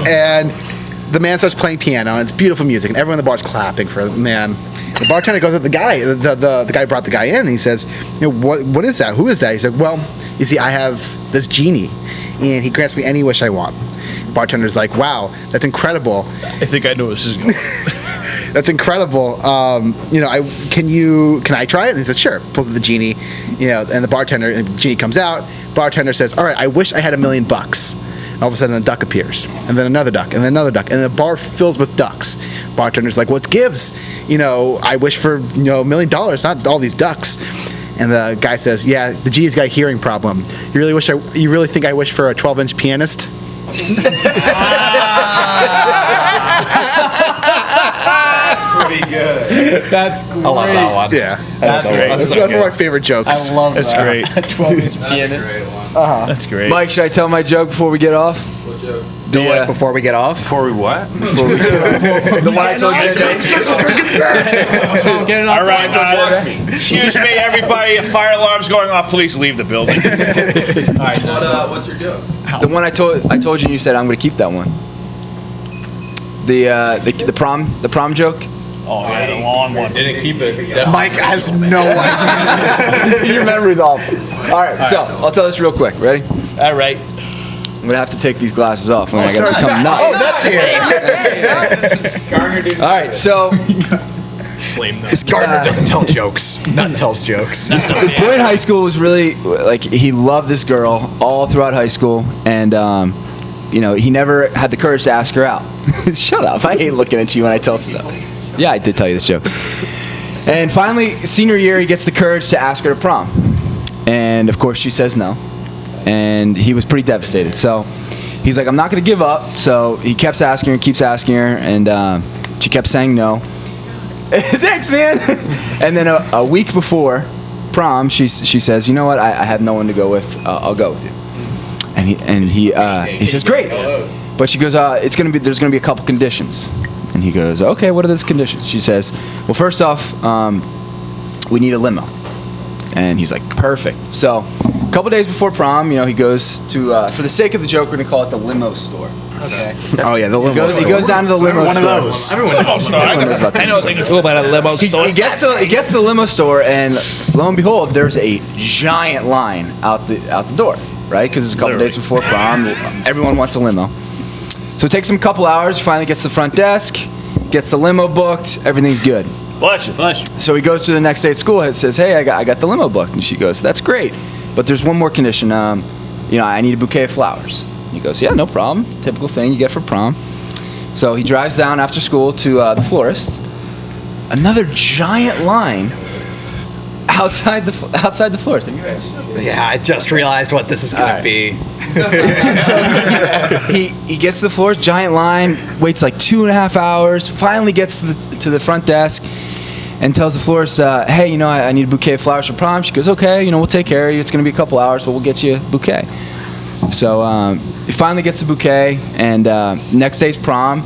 B: And the man starts playing piano, and it's beautiful music, and everyone in the bar's clapping for the man. The bartender goes at the guy. The guy brought the guy in, and he says, "You know, what is that? Who is that?" He said, "Well, you see, I have this genie, and he grants me any wish I want." The bartender's like, "Wow, that's incredible."
A: I think I know this is going.
B: That's incredible. You know, can I try it? And he says, sure. Pulls out the genie, you know, and the genie comes out. Bartender says, all right, I wish I had $1 million. All of a sudden, a duck appears, and then another duck, and then another duck, and the bar fills with ducks. Bartender's like, what gives? You know, I wish for $1 million, not all these ducks. And the guy says, yeah, the genie's got a hearing problem. You really think I wish for a 12-inch pianist?
J: Pretty good. That's great.
C: I love that one.
B: Yeah,
J: That's
A: great.
B: That's
C: so
B: one of
C: good.
B: my favorite jokes.
J: I love
A: That's
J: that.
A: great.
J: 12-inch
H: That's
J: pianist.
H: a great one.
A: That's great.
F: Mike, should I tell my joke before we get off?
H: What joke?
C: Before we get off.
D: Before we what?
F: The one I told you the other day.
J: Get it
A: All right, excuse me, everybody. If fire alarm's going off, please leave the building.
J: All right.
H: What's your joke?
F: The one I told you, and you said I'm going to keep that one. The prom joke.
A: Oh, yeah, the long one.
J: Didn't keep it.
C: Mike has no idea.
F: Your memory's awful. All right, so I'll tell this real quick. Ready?
A: All right.
F: I'm gonna have to take these glasses off when I gotta become nuts.
C: Oh, that's here.
F: All right, so
J: Flame them.
F: this
C: Gardner doesn't tell jokes. Nut tells jokes.
F: This boy in high school was really like he loved this girl all throughout high school, and you know he never had the courage to ask her out. Shut up! I hate looking at you when I tell stuff. Yeah, I did tell you this joke. And finally, senior year, he gets the courage to ask her to prom, and of course she says no, and he was pretty devastated. So he's like, I'm not gonna give up. So he keeps asking her, and she kept saying no. Thanks, man. And then a week before prom, she says, you know what? I have no one to go with. I'll go with you. And he says, great. But she goes, there's gonna be a couple conditions. And he goes, okay, what are those conditions? She says, well, first off, we need a limo. And he's like, perfect. So a couple days before prom, he goes to, for the sake of the joke, we're gonna call it the limo store. Okay.
B: Oh yeah, the limo.
F: He goes down to the limo store.
B: One of those.
A: Everyone knows about
F: I know
A: things about a limo store.
F: He gets to the limo store, and lo and behold, there's a giant line out the door, right? Because it's a couple days before prom. Everyone wants a limo. So it takes him a couple hours. Finally gets to the front desk, gets the limo booked. Everything's good.
A: Bless you.
F: So he goes to the next day at school and says, hey, I got the limo booked. And she goes, that's great. But there's one more condition. I need a bouquet of flowers. He goes, yeah, no problem. Typical thing you get for prom. So he drives down after school to the florist. Another giant line outside the florist.
C: Yeah, I just realized what this is going to be.
F: So he gets to the florist, giant line, waits like 2.5 hours, finally gets to the front desk and tells the florist, hey, I need a bouquet of flowers for prom. She goes, okay, we'll take care of you. It's going to be a couple hours, but we'll get you a bouquet. So he finally gets the bouquet, and next day's prom.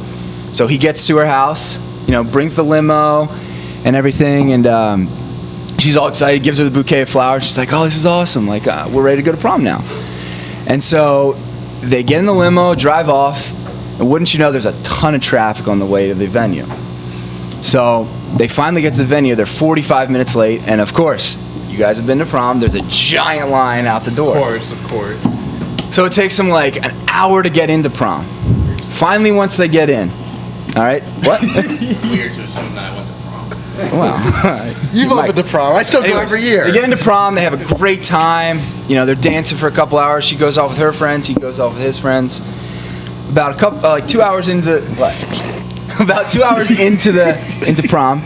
F: So he gets to her house, brings the limo and everything, and she's all excited, gives her the bouquet of flowers. She's like, oh, this is awesome. Like, we're ready to go to prom now. And so they get in the limo, drive off, and wouldn't you know, there's a ton of traffic on the way to the venue. So they finally get to the venue. They're 45 minutes late, and of course, you guys have been to prom. There's a giant line out the door.
J: Of course.
F: So it takes them like an hour to get into prom. Finally, once they get in, all right, what?
H: Weird to assume that I went to prom.
F: Wow.
B: You've opened the prom. I still go every year.
F: They get into prom. They have a great time. They're dancing for a couple hours. She goes off with her friends. He goes off with his friends. About 2 hours into about 2 hours into prom,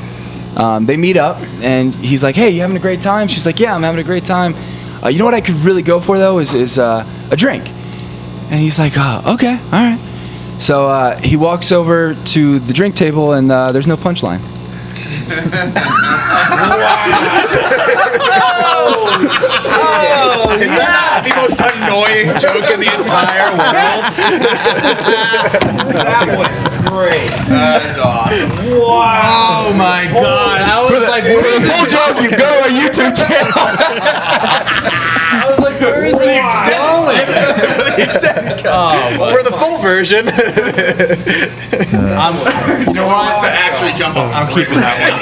F: they meet up, and he's like, "Hey, you having a great time?" She's like, "Yeah, I'm having a great time." You know what I could really go for though is a drink. And he's like, "Okay, all right." So he walks over to the drink table, and there's no punchline.
C: Is that the most annoying joke in the entire world?
D: That was great.
H: That's awesome.
D: Wow.
E: Oh my God! I was like,
F: For the full joke, you go to our YouTube channel.
D: I was like, where is he going?
C: For the full version.
H: You know what? To actually jump off.
J: I'm keeping that one.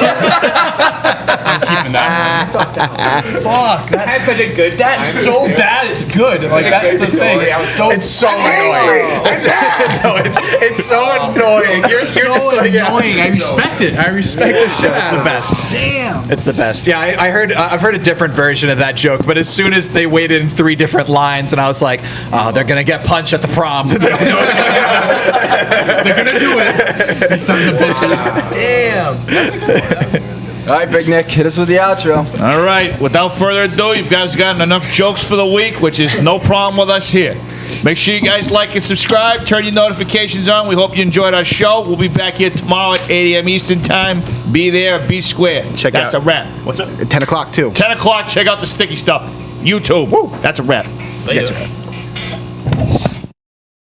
J: I'm keeping that one.
D: Fuck, that's such a good. That's so bad. It's good. Like that's the thing.
C: It's so annoying. It's so annoying. You're just like, yeah.
E: Annoying. I respect it. I respect the shit.
C: It's the best. Damn. It's the best. Yeah, I've heard a different version of that joke, but as soon as they waited in 3 different lines, and I was like, oh, they're gonna get punched at the prom. They're gonna do it. These sons of bitches. Damn.
F: All right, Big Nick, hit us with the outro.
A: All right, without further ado, you guys gotten enough jokes for the week, which is no problem with us here. Make sure you guys like and subscribe, turn your notifications on. We hope you enjoyed our show. We'll be back here tomorrow at 8 a.m. Eastern Time. Be there, be square. That's a wrap. What's up?
B: 10 o'clock too.
A: 10 o'clock, check out the sticky stuff. YouTube. Woo. That's a wrap.
C: Later.